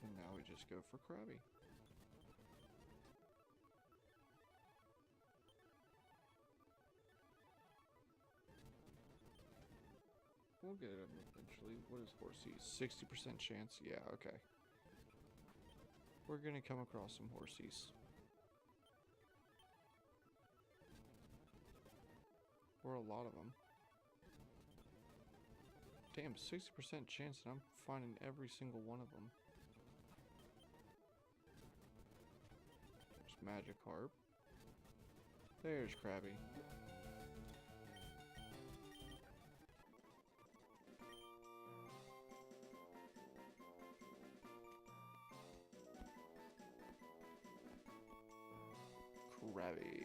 So now we just go for Krabby. We'll get him eventually. What is Horsey's? 60% chance? Yeah, okay. We're gonna come across some Horsies. Or a lot of them. Damn, 60% chance and I'm finding every single one of them. There's Magikarp. There's Krabby. Krabby.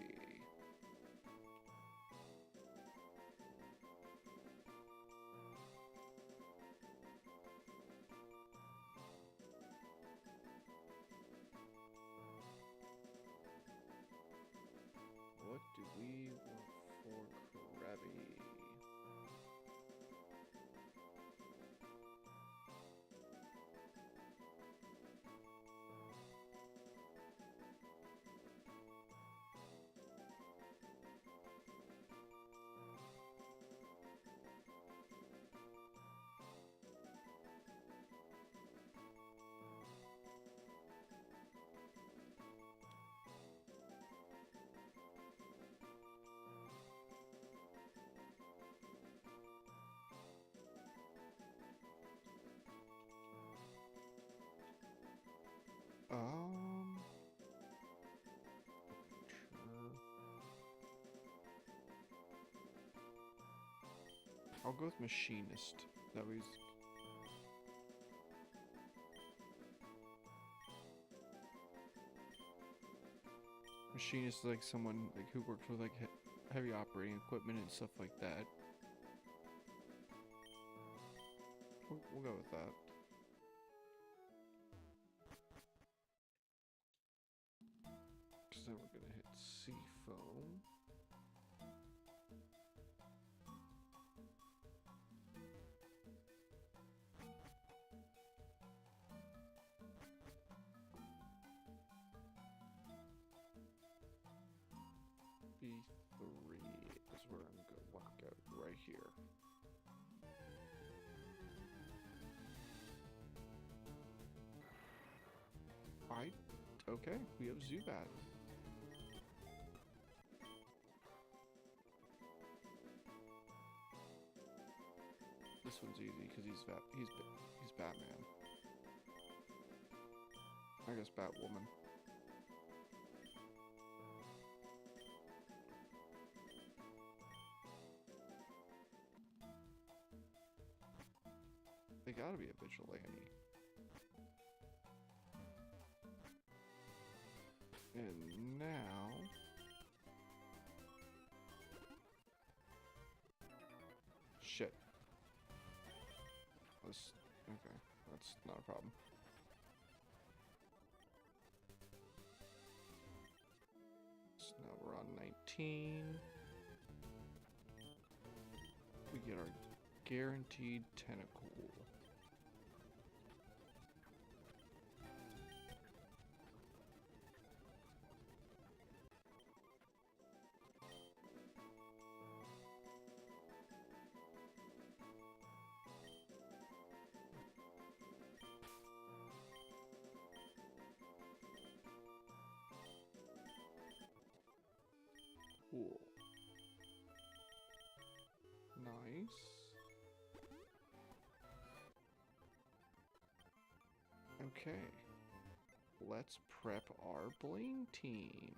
What do we want for Krabby? Sure. I'll go with Machinist. That was... Machinist is like someone like who works with like heavy operating equipment and stuff like that. We'll go with that. Because then we're gonna hit Seafoam. B3 is where I'm gonna lock out right here. Okay, we have Zubat. This one's easy because he's Batman. I guess Batwoman. They gotta be a vigilante. And now... Shit. Okay, that's not a problem. So now we're on 19. We get our guaranteed tentacle. Cool. Nice. Okay. Let's prep our bling team.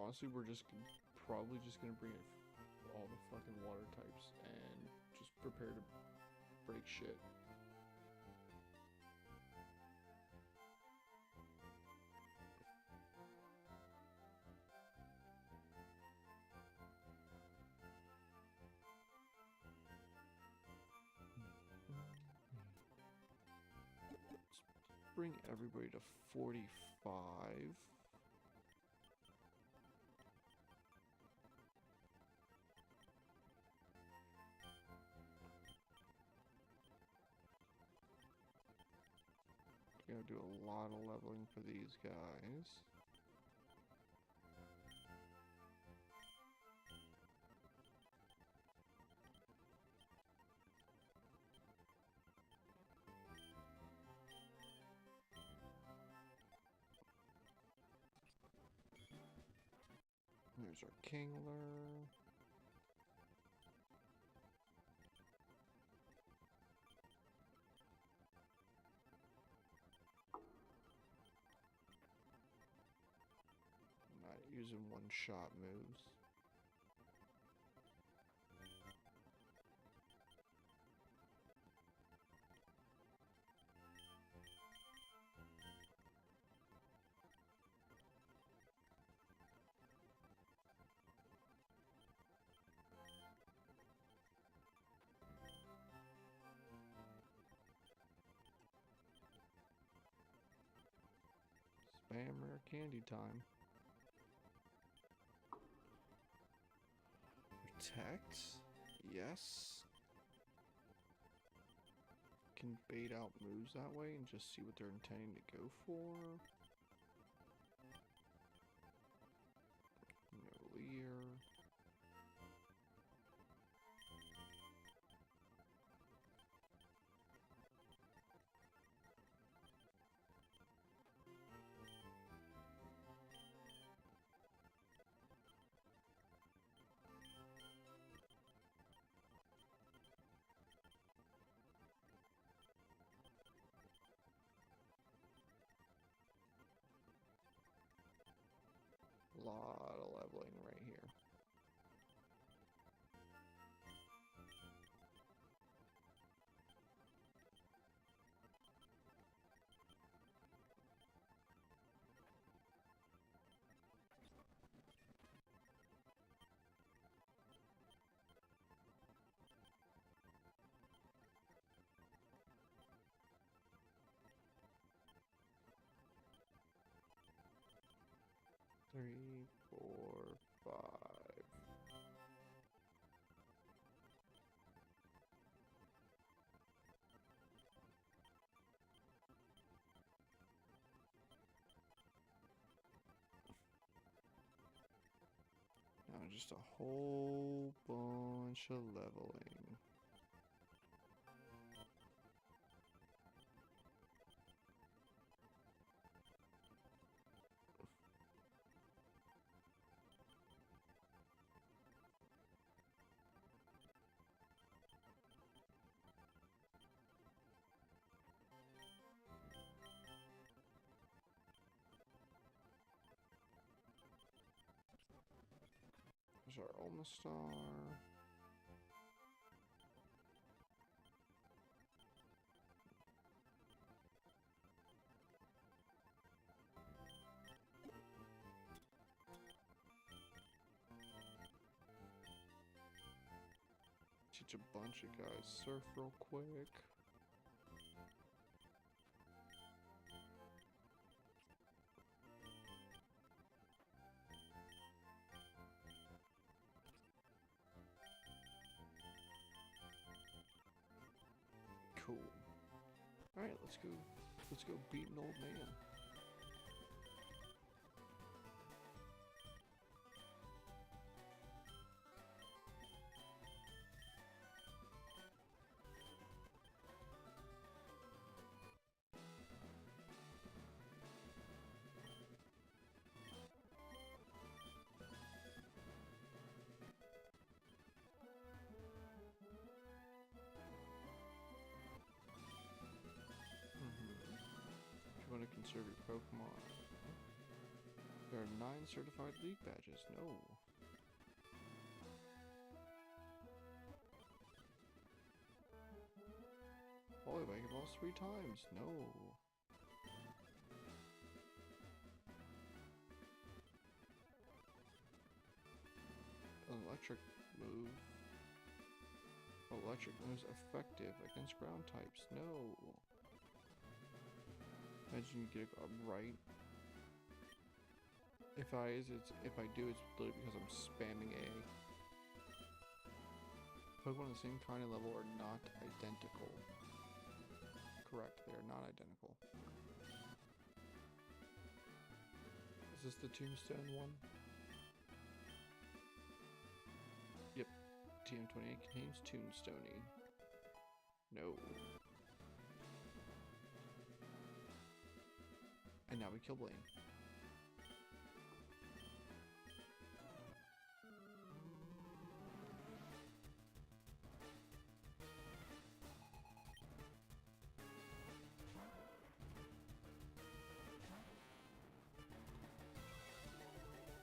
honestly, we're just probably just gonna bring in all the fucking water types and just prepare to break shit. Let's bring everybody to 45. Gonna do a lot of leveling for these guys. There's our Kingler. Not using one-shot moves. Spam rare candy time. Protect? Yes. Can bait out moves that way and just see what they're intending to go for. No Lear. Lot of leveling right here. Three, 4, 5. Now just a whole bunch of leveling. There's our Omastar. Teach a bunch of guys surf real quick. Cool. Alright, let's go beat an old man. If you want to conserve are 9 certified league badges. No. Polywagon 3 times. No. Electric move. Electric moves effective against ground types. No. Imagine you get a right. If I do, it's literally because I'm spamming A. Pokemon of the same kind and level are not identical. Correct, they are not identical. Is this the Tombstone one? Yep. TM28 contains Tombstone. No. And now we kill Blaine.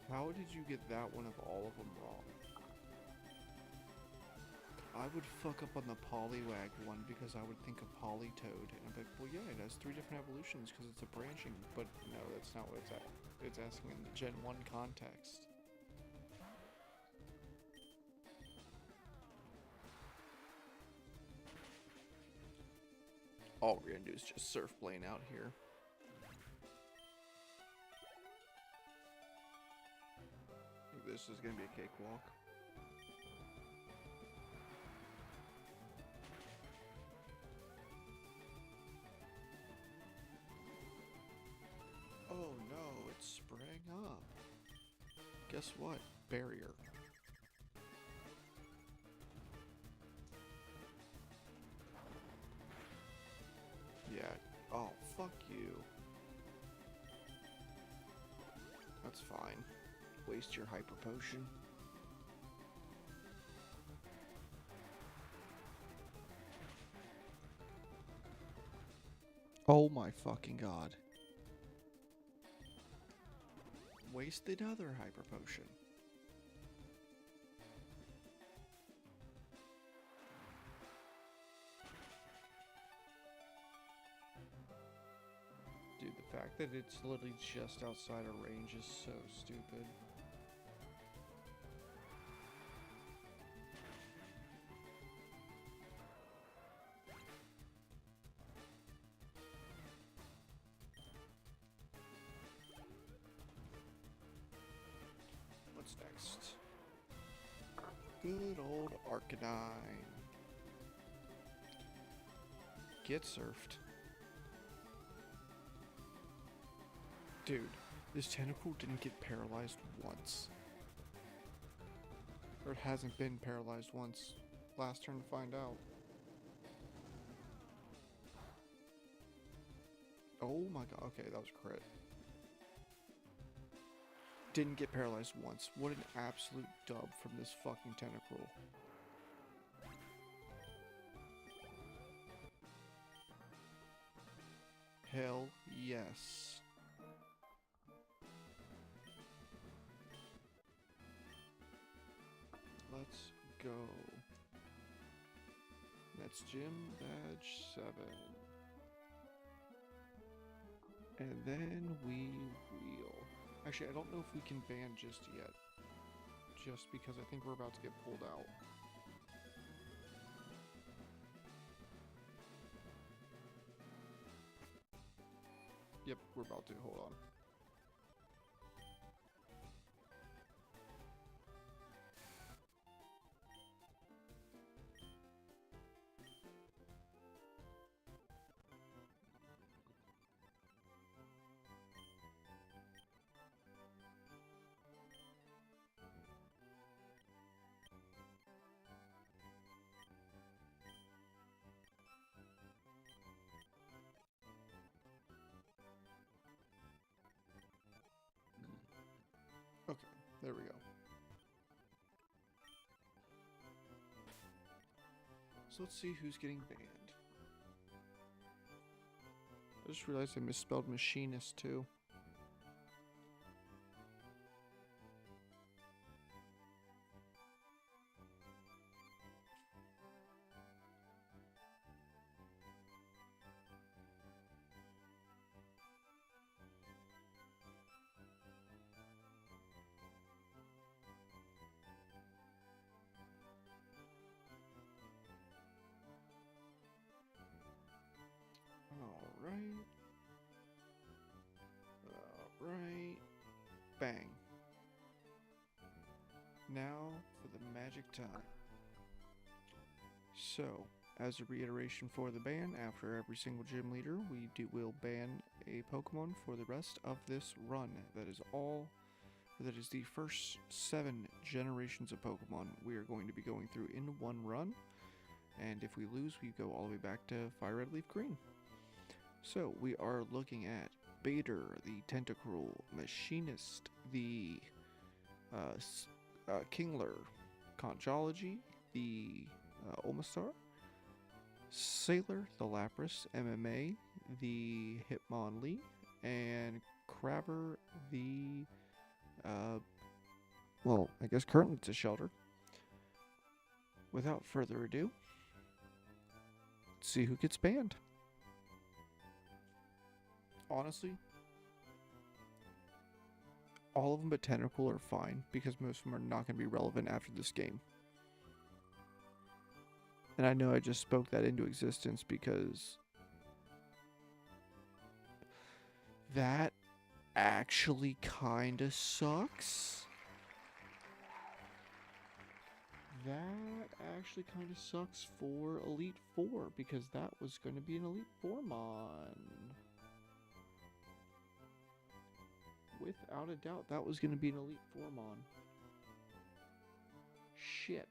How did you get that one of all of them wrong? I would fuck up on the Poliwag one because I would think of Politoad, and I'm like, well, yeah, it has 3 different evolutions because it's a branching, but no, that's not what it's at. It's asking in the Gen 1 context. All we're gonna do is just surf Blaine out here. I think this is gonna be a cakewalk. Oh no, it sprang up. Guess what? Barrier. Yeah. Oh, fuck you. That's fine. Waste your hyper potion. Oh my fucking god. Waste another hyper potion. Dude, the fact that it's literally just outside of range is so stupid. What's next? Good old Arcanine. Get surfed. Dude, this tentacle didn't get paralyzed once. Or it hasn't been paralyzed once. Last turn to find out. Oh my god, okay, that was crit. Didn't get paralyzed once. What an absolute dub from this fucking tentacruel. Hell yes. Let's go. That's gym badge 7. And then we wheel. Actually, I don't know if we can ban just yet. Just because I think we're about to get pulled out. Yep, we're about to. Hold on. Okay, there we go. So let's see who's getting banned. I just realized I misspelled machinist too. Now for the magic time. So, as a reiteration for the ban, after every single gym leader, will ban a Pokemon for the rest of this run. That is all. That is the first 7 generations of Pokemon we are going to be going through in one run. And if we lose, we go all the way back to Fire Red Leaf Green. So, we are looking at Bader, the Tentacruel, Machinist, the Kingler, Conchology, the Omastar, Sailor, the Lapras, MMA, the Hitmonlee, and Crabber, the, well, I guess currently it's a Shelter. Without further ado, let's see who gets banned. Honestly, all of them but Tentacle are fine, because most of them are not going to be relevant after this game. And I know I just spoke that into existence because that actually kinda sucks. That actually kinda sucks for Elite Four, because that was going to be an Elite Four-mon. Without a doubt, that was going to be an Elite Four-mon. Shit.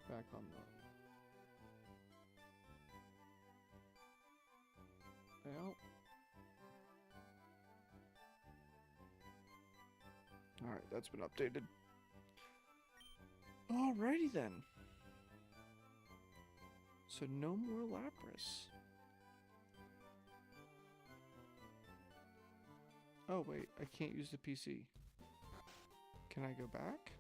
Back on the... Well... Alright, that's been updated. Alrighty then. So no more Lapras. Oh wait, I can't use the PC. Can I go back?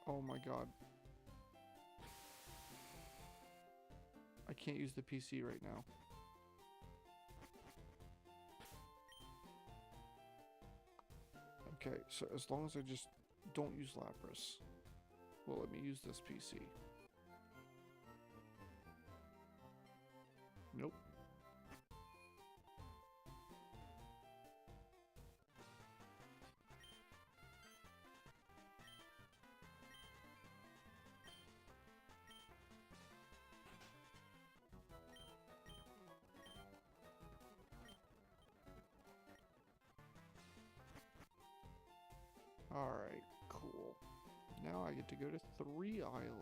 Oh my god. I can't use the PC right now. Okay, so as long as I just don't use Lapras, well, let me use this PC. Nope. Alright, cool. Now I get to go to 3 Island.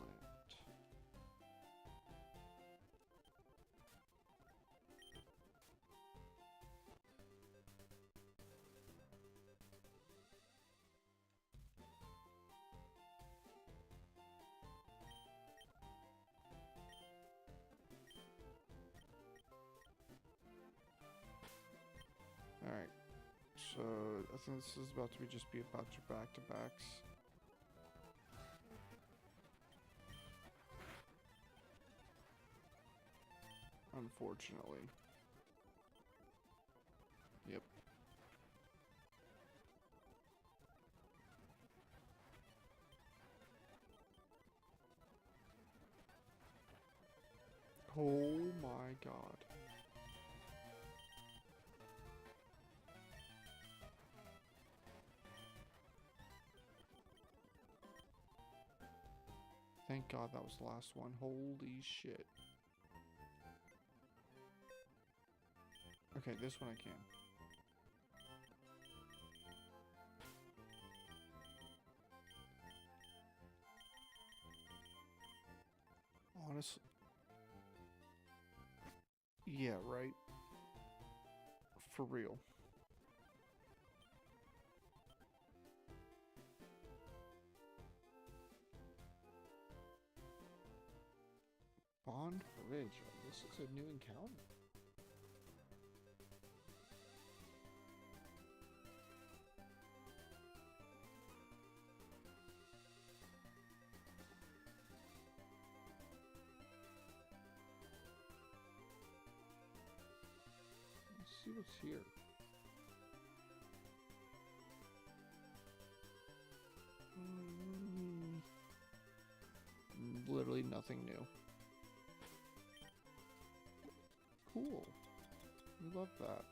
Alright, so I think this is about to just be a bunch of back-to-backs. Unfortunately. Yep. Oh my god. Thank god that was the last one. Holy shit. Okay, this one I can. Honestly. Yeah, right? For real. Bond Bridge. Oh, this is a new encounter. Let's see what's here. nothing new. Cool. We love that.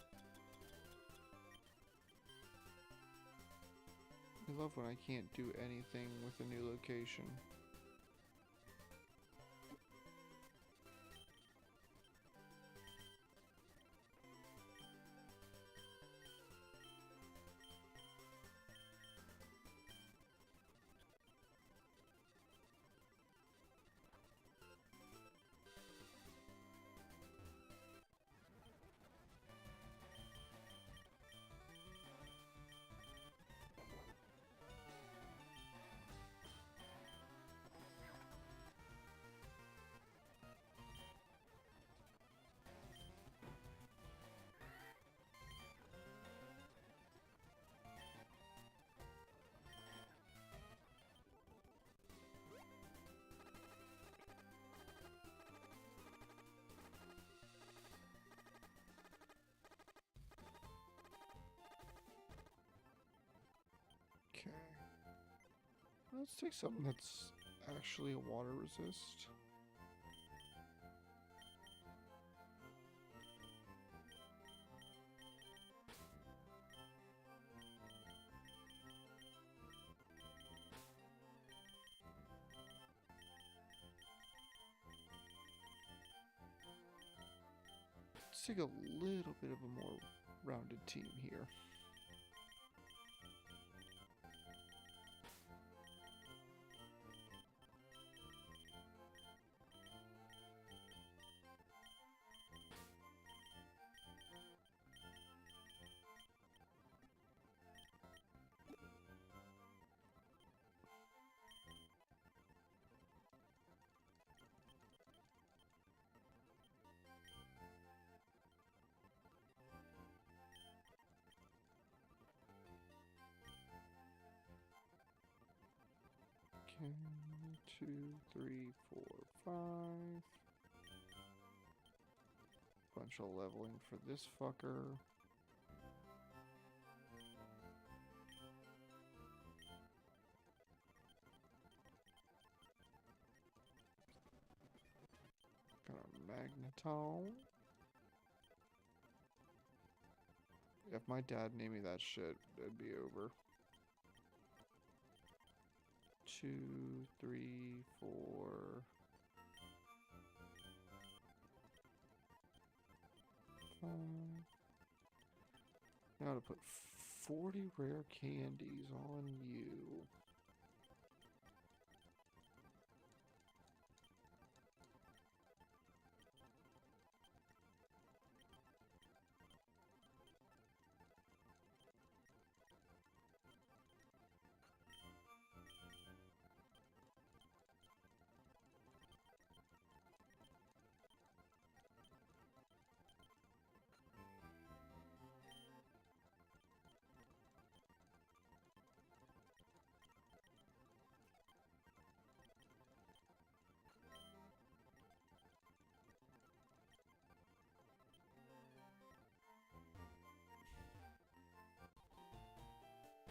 I love when I can't do anything with a new location. Okay. Let's take something that's actually a water resist. Let's take a little bit of a more rounded team here. Okay, 2, 3, 4, 5. Bunch of leveling for this fucker. Got a magnetol. If my dad named me that shit, it'd be over. 2, 3, 4, 5. Now to put 40 rare candies on you.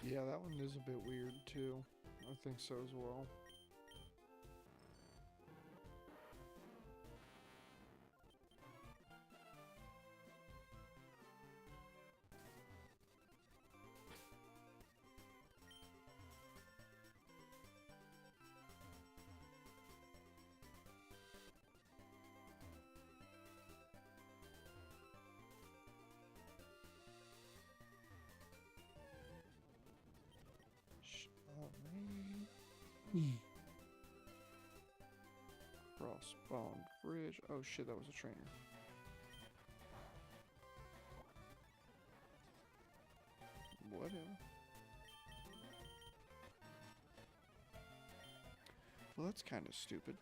Yeah, that one is a bit weird too. I think so as well. Crossbound bridge. Oh shit, that was a trainer. Whatever. Well, that's kind of stupid.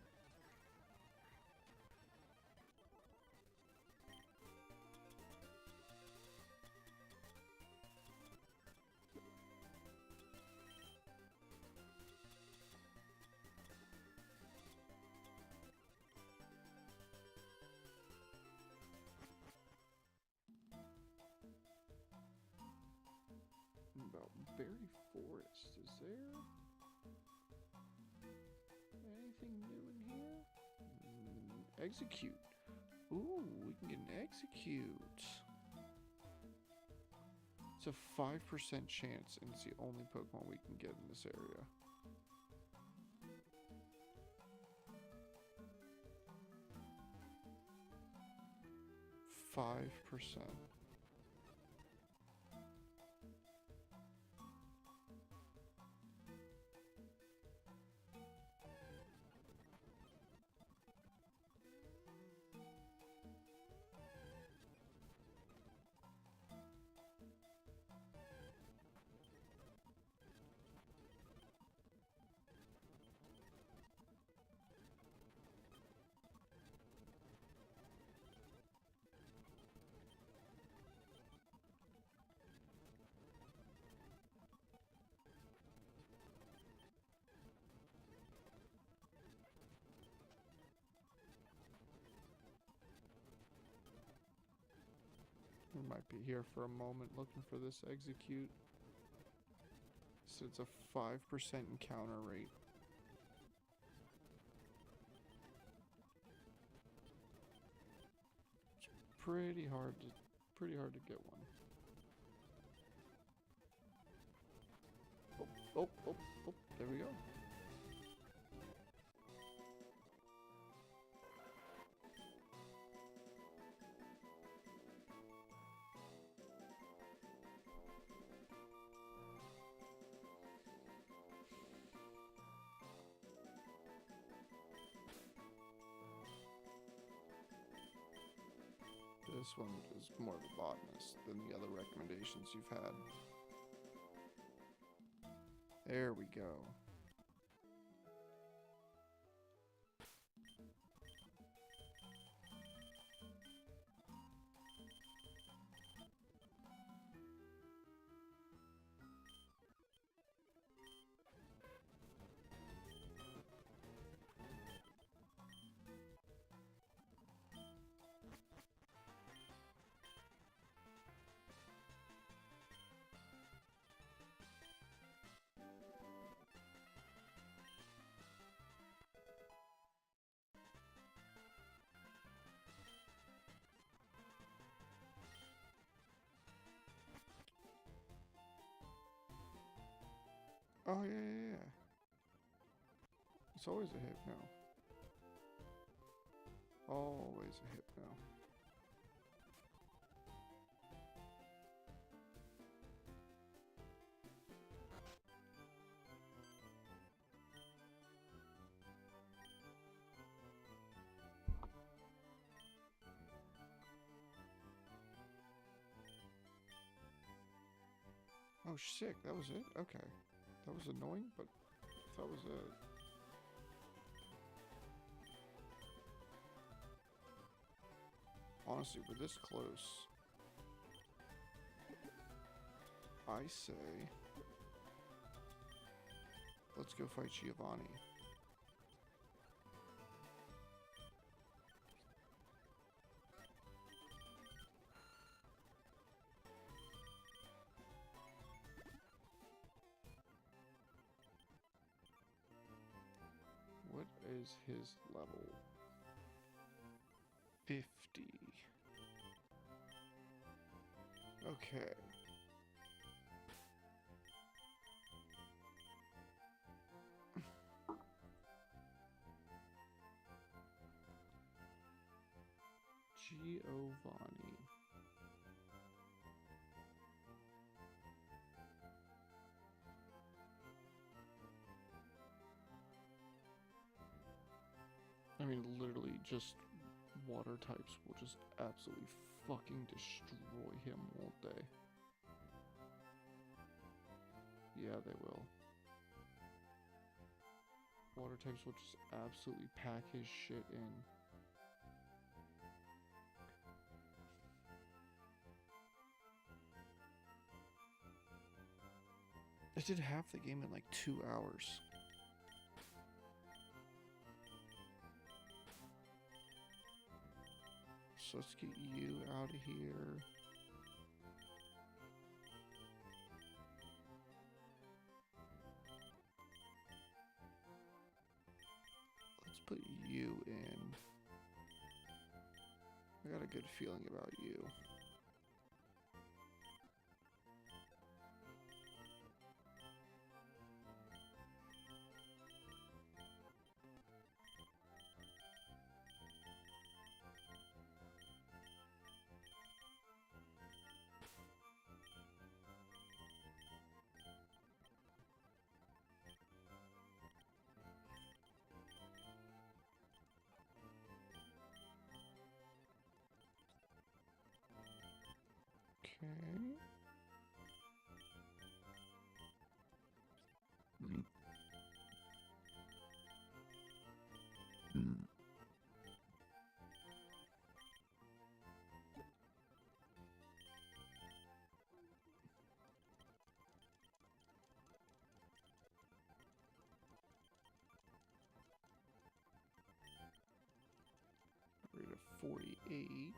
About Berry Forest, is there anything new in here? execute. Ooh, we can get an execute. It's a 5% chance, and it's the only Pokemon we can get in this area. 5%. We might be here for a moment looking for this execute. So it's a 5% encounter rate. It's pretty hard to get one. Oh, there we go. This one is more of a botanist than the other recommendations you've had. There we go. Oh, yeah. It's always a hit now. Always a hit now. Oh, sick. That was it? Okay. That was annoying, but that was it. Honestly, we're this close. I say, let's go fight Giovanni. What is his level? 50. Okay. Giovanni. I mean, literally just water types will just absolutely fucking destroy him, won't they? Yeah, they will. Water types will just absolutely pack his shit in. I did half the game in like 2 hours. So let's get you out of here. Let's put you in. I got a good feeling about you. Okay. Rate of 48.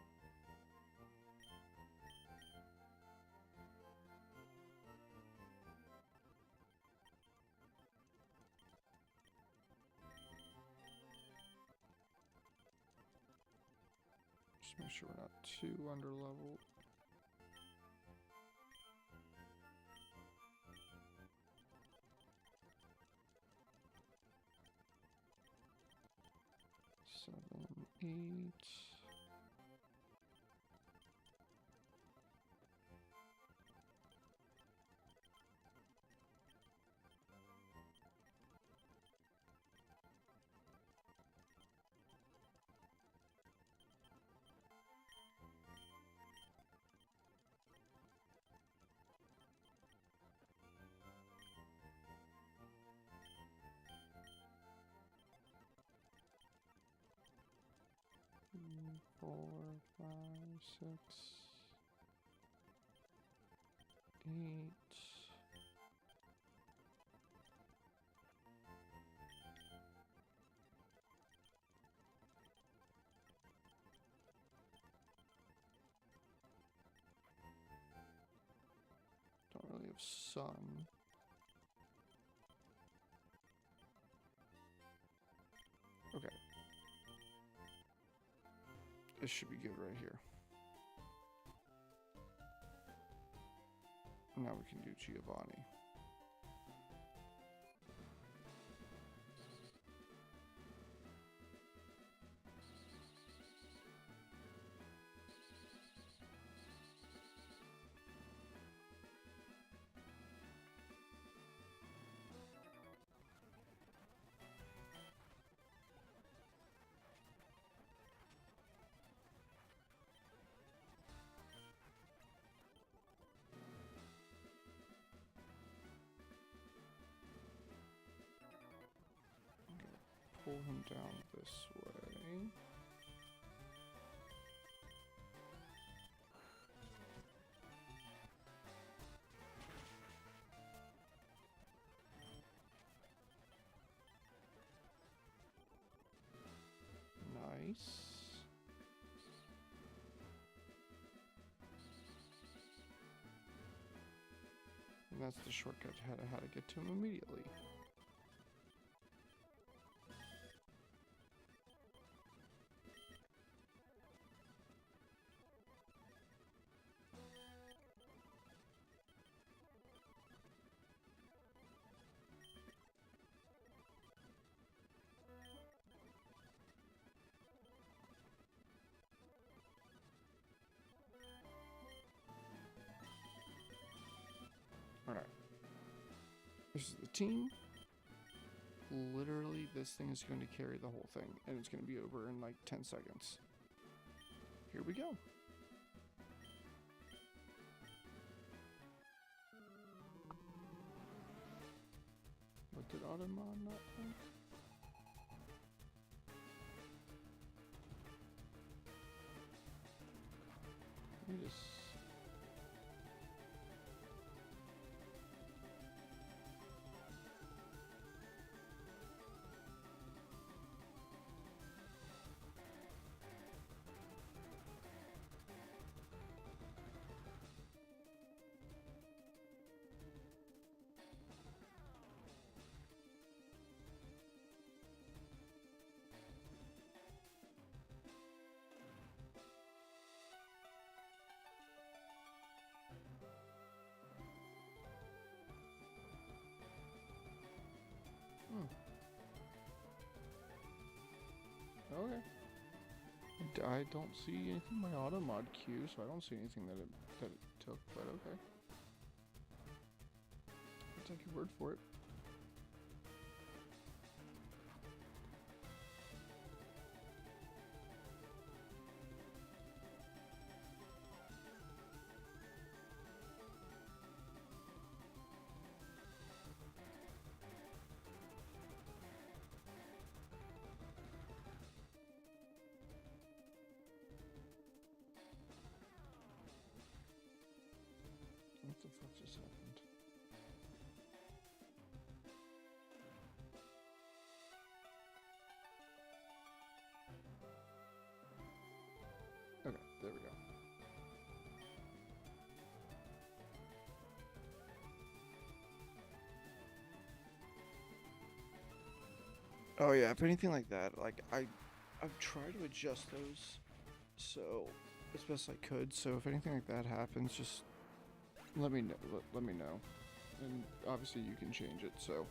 Just make sure we're not too underleveled. Seven, 8. Three, 4, 5, 6, 8. Don't really have sun. Okay. This should be good right here. Now we can do Giovanni. Pull him down this way. Nice. And that's the shortcut to how to get to him immediately. Alright. This is the team. Literally, this thing is going to carry the whole thing, and it's going to be over in like 10 seconds. Here we go. What did Automon not think? Let me just... Okay. I don't see anything in my auto mod queue, so I don't see anything that it took, but okay. I'll take your word for it. What the fuck just happened? Okay, there we go. Oh yeah, if anything like that, like I've tried to adjust those so as best I could. So if anything like that happens, just let me know. Let me know, and obviously you can change it. So,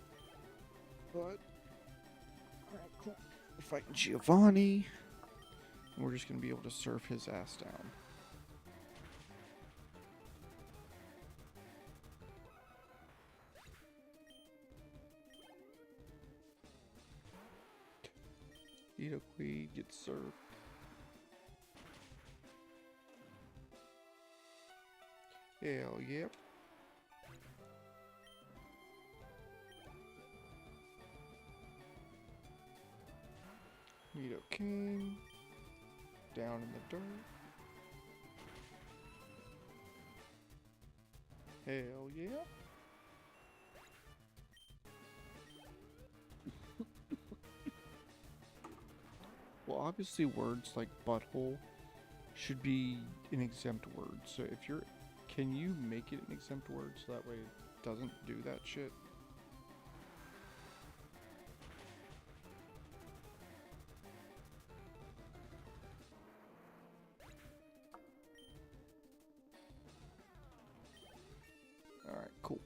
but alright, cool. We're fighting Giovanni, and we're just gonna be able to surf his ass down. Nidoqueen gets surfed. Hell yep. Nidoking down in the dirt. Hell yeah. Well, obviously words like butthole should be an exempt word. So if you're, can you make it an exempt word so that way it doesn't do that shit? Alright, cool.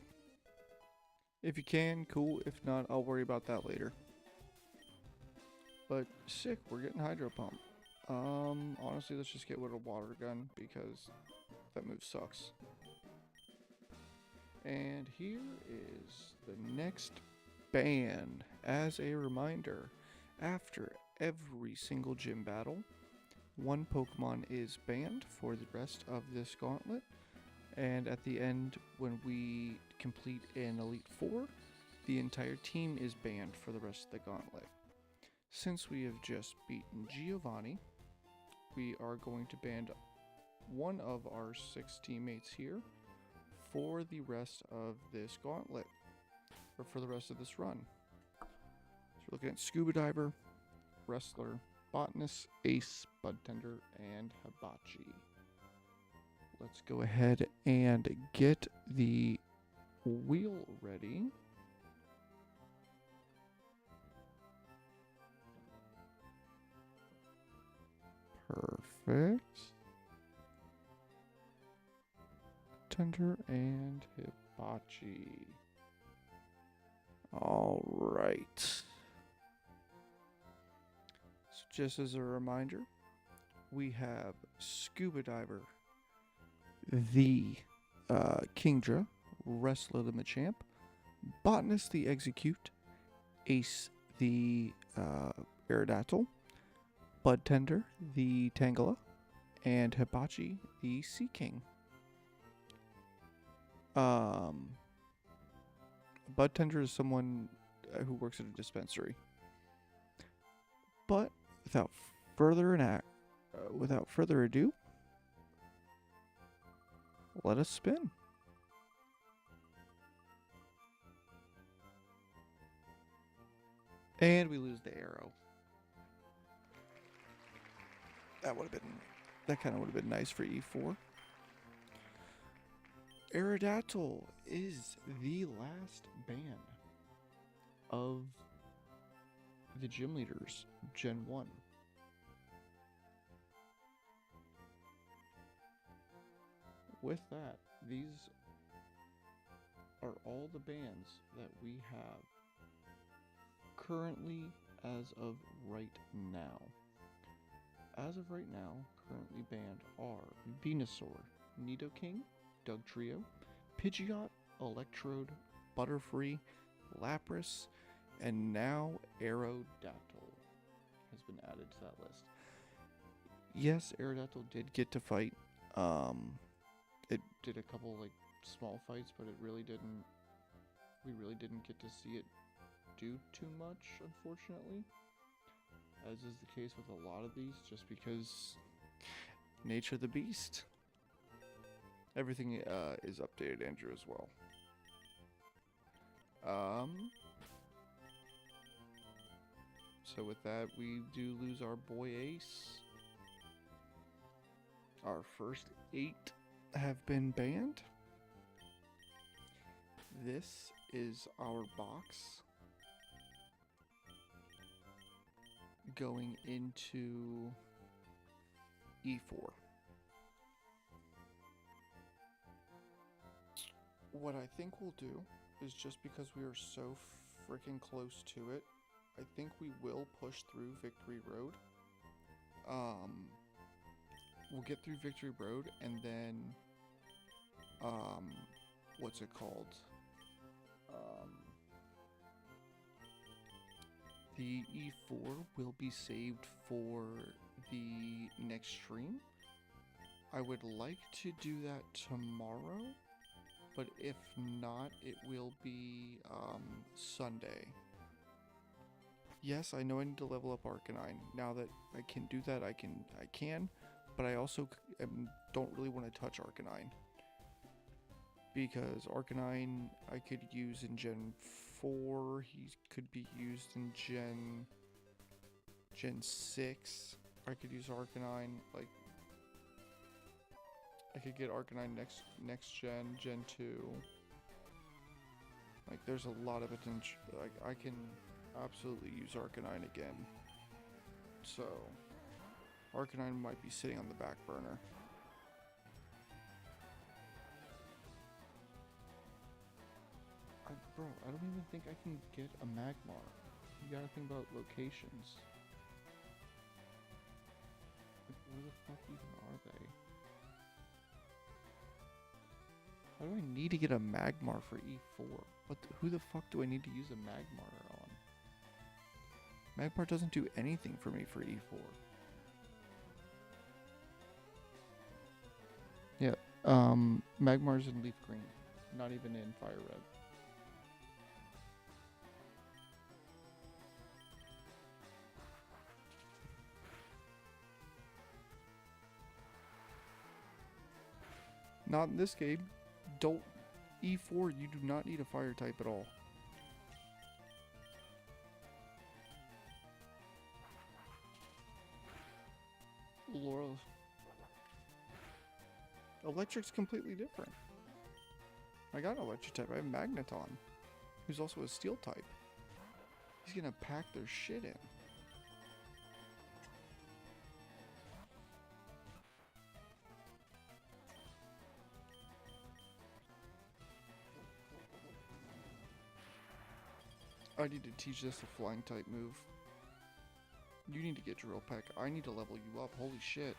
If you can, cool. If not, I'll worry about that later. But sick, we're getting Hydro Pump. Honestly, let's just get with a water gun because that move sucks. And here is the next ban. As a reminder, after every single gym battle, one Pokemon is banned for the rest of this gauntlet. And at the end, when we complete an Elite Four, the entire team is banned for the rest of the gauntlet. Since we have just beaten Giovanni, we are going to ban one of our 6 teammates here for the rest of this gauntlet, or for the rest of this run. So we're looking at Scuba Diver, Wrestler, Botanist, Ace, Bud Tender, and Hibachi. Let's go ahead and get the wheel ready. Perfect. Tender and Hibachi. All right. So just as a reminder, we have Scuba Diver, the Kingdra, Wrestler the Machamp, Botanist the Execute, Ace the Aerodactyl, Bud Tender the Tangela, and Hibachi the Sea King. Bud Tender is someone who works at a dispensary. But without further ado, let us spin. And we lose the arrow. That kind of would have been nice for E4. Aerodactyl is the last ban of the gym leaders, Gen 1. With that, these are all the bans that we have currently as of right now. As of right now, currently banned are Venusaur, Nidoking, Dugtrio, Pidgeot, Electrode, Butterfree, Lapras, and now Aerodactyl has been added to that list. Yes, Aerodactyl did get to fight. It did a couple like small fights, but it really didn't. We really didn't get to see it do too much, unfortunately. As is the case with a lot of these, just because nature of the beast. Everything is updated, Andrew, as well. So with that, we do lose our boy Ace. Our first 8 have been banned. This is our box going into E4. What I think we'll do is, just because we are so freaking close to it, I think we will push through Victory Road. We'll get through Victory Road and then, what's it called? The E4 will be saved for the next stream. I would like to do that tomorrow, but if not, it will be Sunday. Yes, I know I need to level up Arcanine. Now that I can do that, I can, but I also don't really want to touch Arcanine, because Arcanine I could use in Gen 4, he could be used in Gen 6. I could use Arcanine, like, I could get Arcanine next Gen 2. Like, there's a lot of potential. Like, I can absolutely use Arcanine again. So, Arcanine might be sitting on the back burner. Bro, I don't even think I can get a Magmar. You gotta think about locations. Like, where the fuck even are they? How do I need to get a Magmar for E4? Who the fuck do I need to use a Magmar on? Magmar doesn't do anything for me for E4. Yeah, Magmar's in Leaf Green, not even in Fire Red. Not in this game. Don't E4, you do not need a fire type at all. Laurel. Electric's completely different. I got an electric type. I have Magneton, who's also a steel type. He's gonna pack their shit in. I need to teach this a flying type move. You need to get Drill Peck. I need to level you up. Holy shit.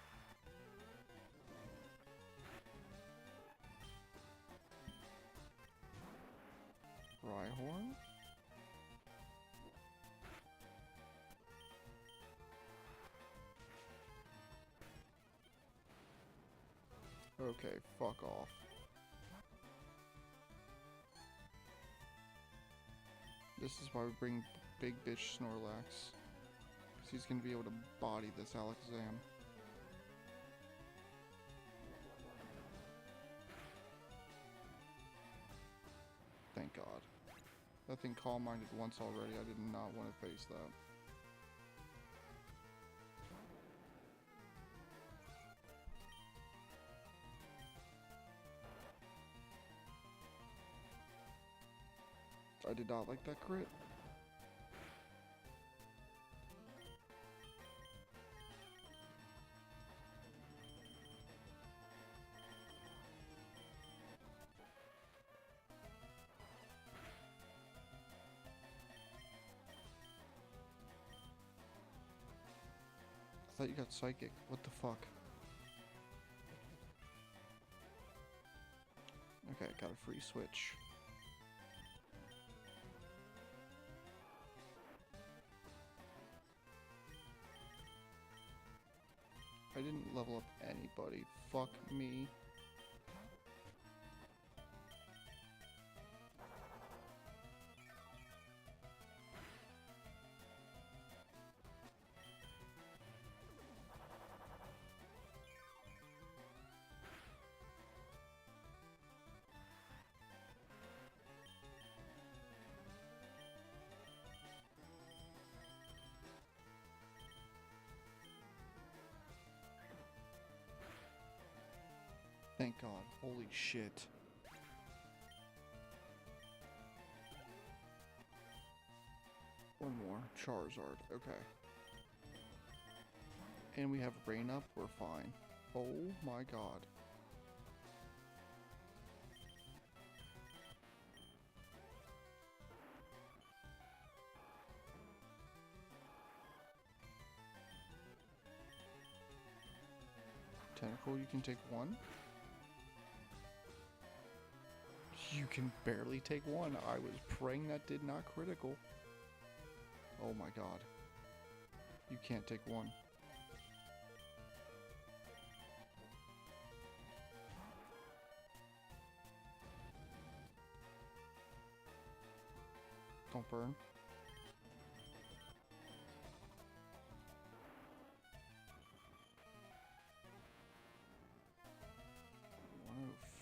Rhyhorn? Okay, fuck off. This is why we bring Big Bitch Snorlax. Because he's going to be able to body this Alakazam. Thank God. That thing calm-minded once already. I did not want to face that. I did not like that crit. thought you got psychic. What the fuck? Okay, got a free switch. I didn't level up anybody. Fuck me. Thank God. Holy shit. One more. Charizard. Okay. And we have rain up. We're fine. Oh my God. Tentacle, you can take one. You can barely take one. I was praying that did not critical. Oh my God. You can't take one. Don't burn.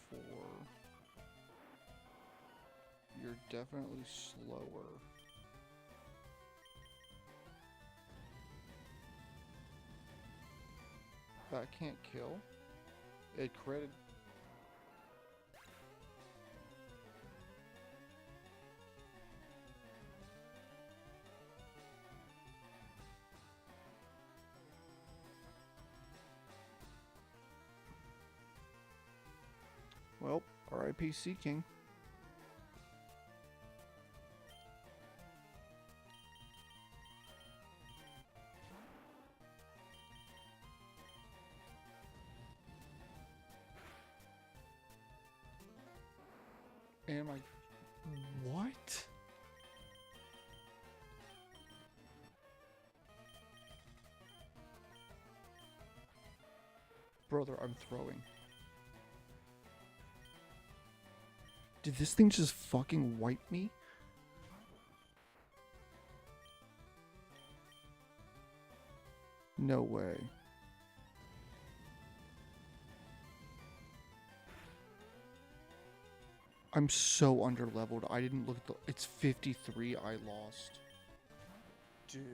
Four. You're definitely slower. That can't kill. It critted. Well, R.I.P. Sea King. And my... What? Brother, I'm throwing. Did this thing just fucking wipe me? No way. I'm so underleveled. I didn't look at the... It's 53. I lost. Dude.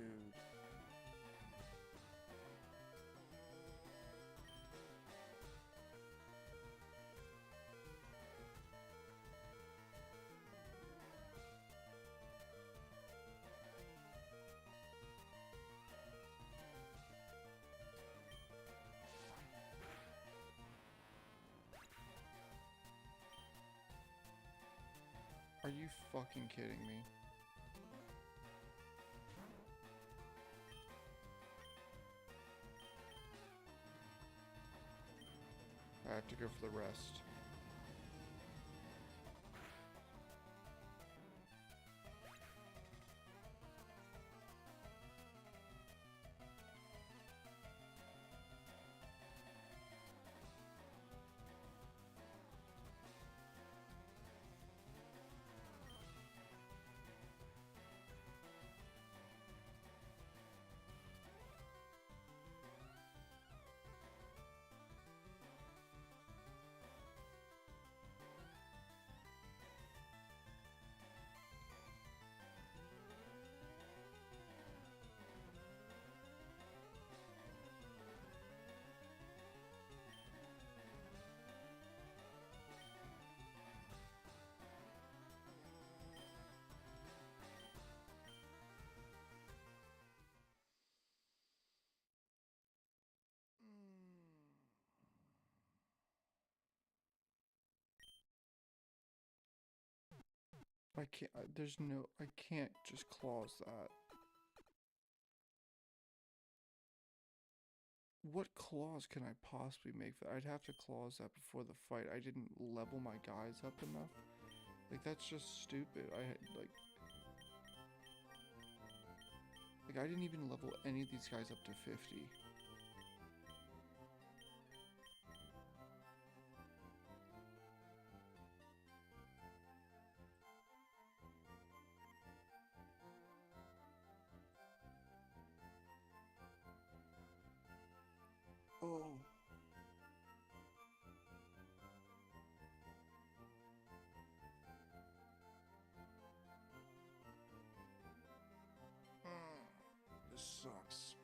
Are you fucking kidding me? I have to go for the rest. I can't, there's no, I can't just clause that. what clause can I possibly make that? I'd have to clause that before the fight. I didn't level my guys up enough. Like, that's just stupid. I had, like I didn't even level any of these guys up to 50. Oh. This sucks.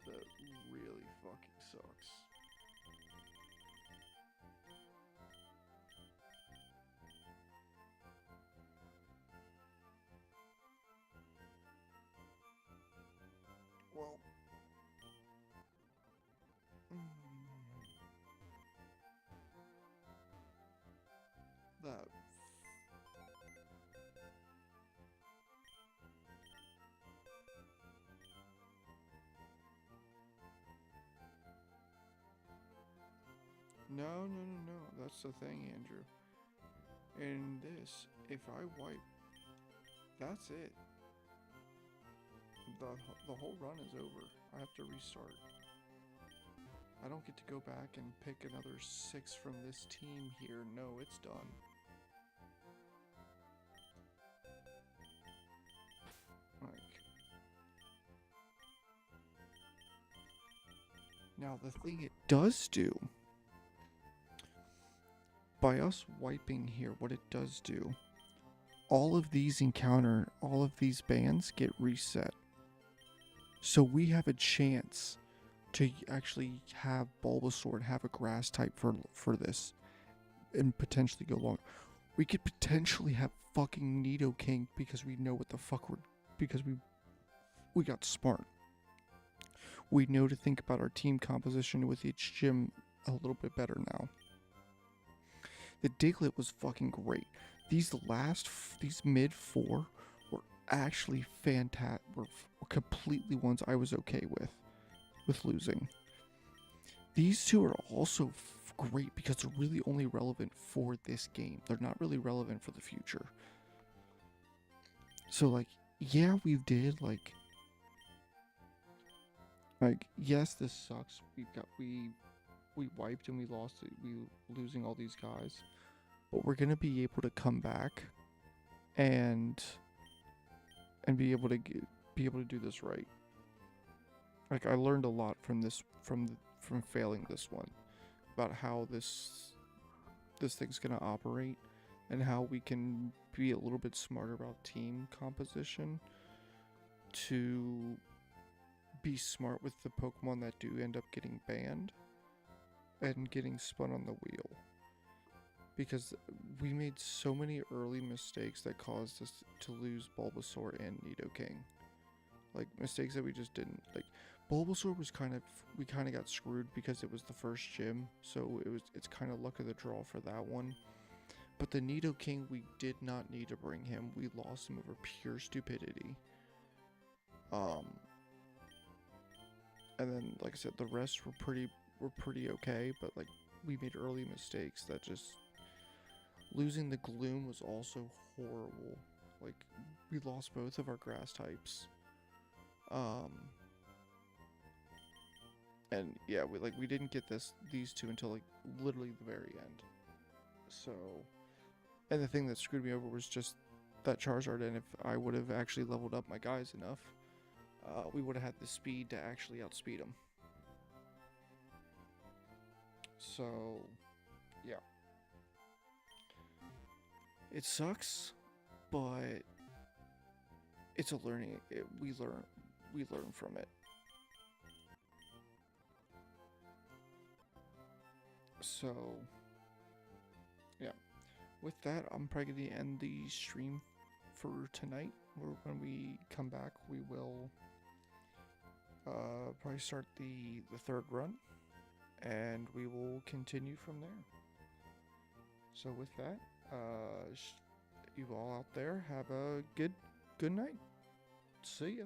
That really fucking sucks. Well, that. No, no, no, no. That's the thing, Andrew. In this, if I wipe, that's it. The, the whole run is over. I have to restart. I don't get to go back and pick another 6 from this team here. No, it's done. Like, now the thing it does do, by us wiping here, what it does do, all of these bands get reset. So we have a chance to actually have Bulbasaur and have a grass type for this and potentially go long. We could potentially have fucking Nidoking because we know what the fuck because we got smart. We know to think about our team composition with each gym a little bit better now. The Diglett was fucking great. These mid 4 were actually fantastic. Were completely ones I was okay with losing. These two are also great because they're really only relevant for this game. They're not really relevant for the future. So like, yeah, we did like yes, this sucks. We wiped and we lost. We losing all these guys, but we're gonna be able to come back and be able to do this right. Like, I learned a lot from this from failing this one about how this thing's gonna operate and how we can be a little bit smarter about team composition to be smart with the Pokemon that do end up getting banned and getting spun on the wheel. Because we made so many early mistakes that caused us to lose Bulbasaur and Nidoking. Like, mistakes that we just didn't. Like, Bulbasaur was we kind of got screwed because it was the first gym, so it's kind of luck of the draw for that one. But the Nidoking, we did not need to bring him. We lost him over pure stupidity. And then, like I said, the rest were pretty okay, but like, we made early mistakes that just losing the Gloom was also horrible. Like, we lost both of our grass types. And yeah, we didn't get these two until like literally the very end. So, and the thing that screwed me over was just that Charizard, and if I would have actually leveled up my guys enough, we would have had the speed to actually outspeed him. So, yeah. It sucks, but it's a learning. We learn from it. So, yeah. With that, I'm probably going to end the stream for tonight. When we come back, we will probably start the third run, and we will continue from there. So with that, You all out there have a good night. See ya.